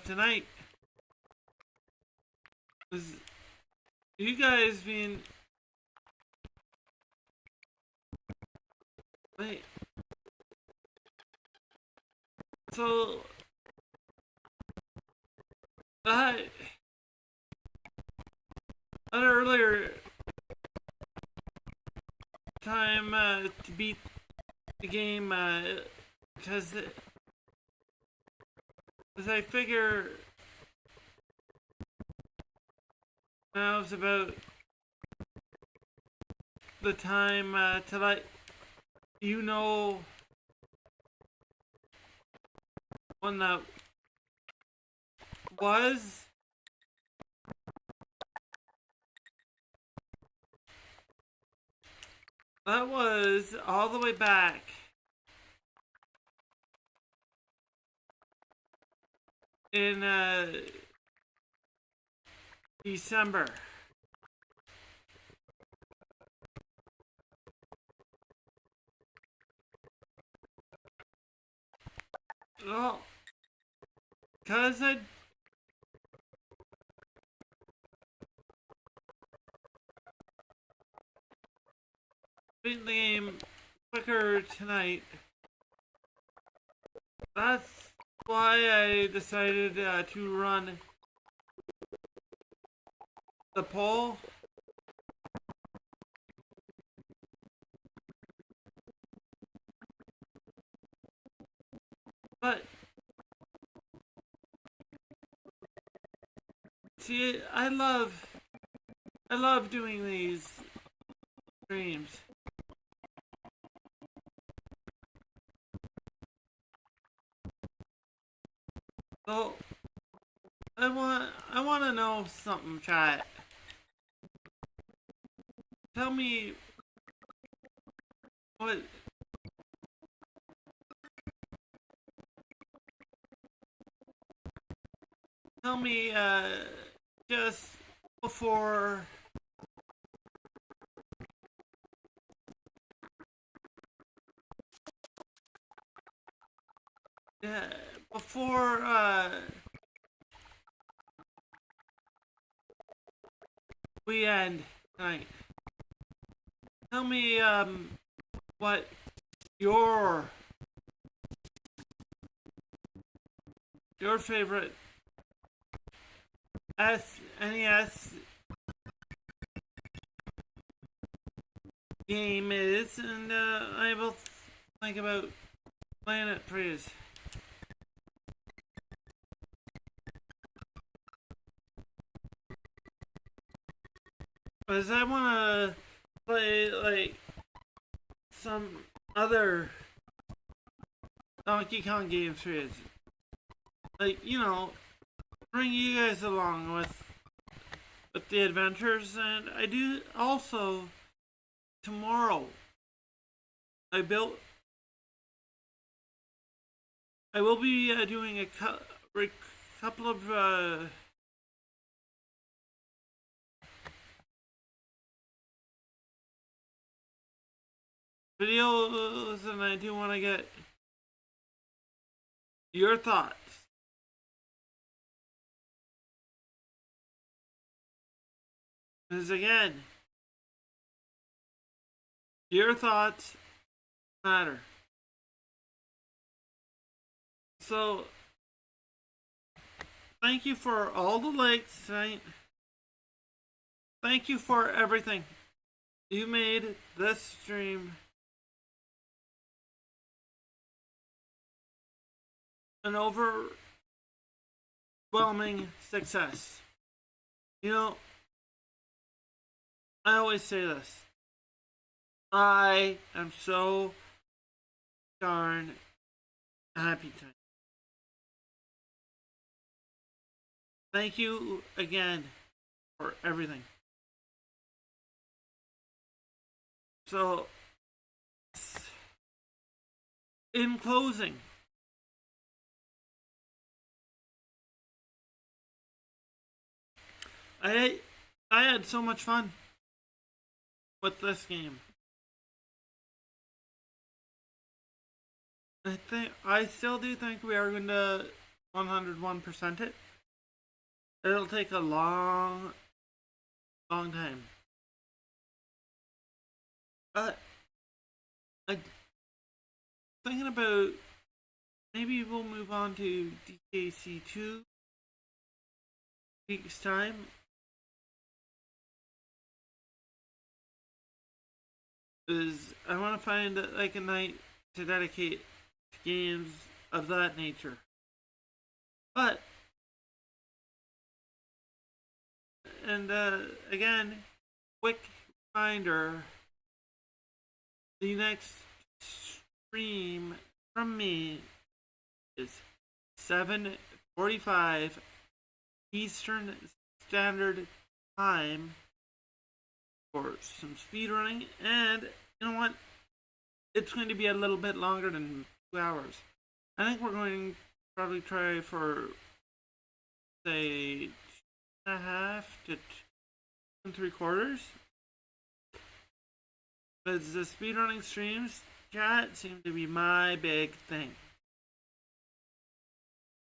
tonight. You guys been wait. So at an earlier time to beat the game because I figure Now it's about the time to let you know when that was. That was all the way back in December. Well, because I beat the game quicker tonight, that's why I decided to run the poll. But see, I love doing these streams. So I want to know something, chat. Tell me what. Tell me just before before we end tonight. Tell me what your favorite SNES game is, and I will think about playing it for you. Because I want to play like some other Donkey Kong games for you. Like, you know, bring you guys along with the adventures. And I do also tomorrow I will be doing a couple of videos, and I do want to get your thoughts. Because again, your thoughts matter. So, thank you for all the likes tonight. Thank you for everything. You made this stream an overwhelming success. You know, I always say this. I am so darn happy tonight. Thank you again for everything. So, in closing, I had so much fun with this game. I still do think we are going to 101% it. It'll take a long time. But I'm thinking about maybe we'll move on to DKC 2 weeks time. Is I want to find like a night to dedicate to games of that nature. But And again, quick reminder, the next stream from me is 7:45 Eastern Standard Time for some speedrunning. And you know what? It's going to be a little bit longer than 2 hours. I think we're going to probably try for, say, 2.5 to 2 3/4. Because the speedrunning streams, chat, seem to be my big thing.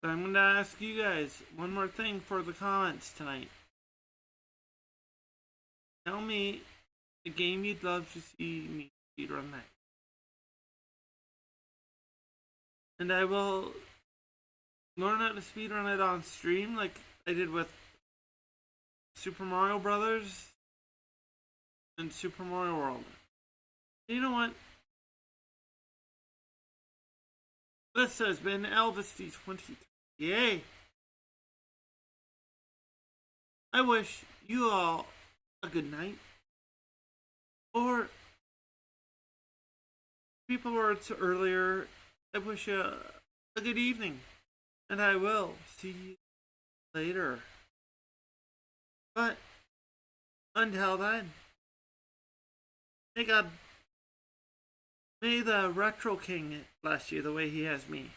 But I'm going to ask you guys one more thing for the comments tonight. Tell me a game you'd love to see me speedrun next. And I will learn how to speedrun it on stream like I did with Super Mario Brothers and Super Mario World. You know what? This has been Elvis D23. Yay! I wish you all a good night. Or, people were earlier, I wish you a good evening. And I will see you later. But, until then, may the Retro King bless you the way he has me.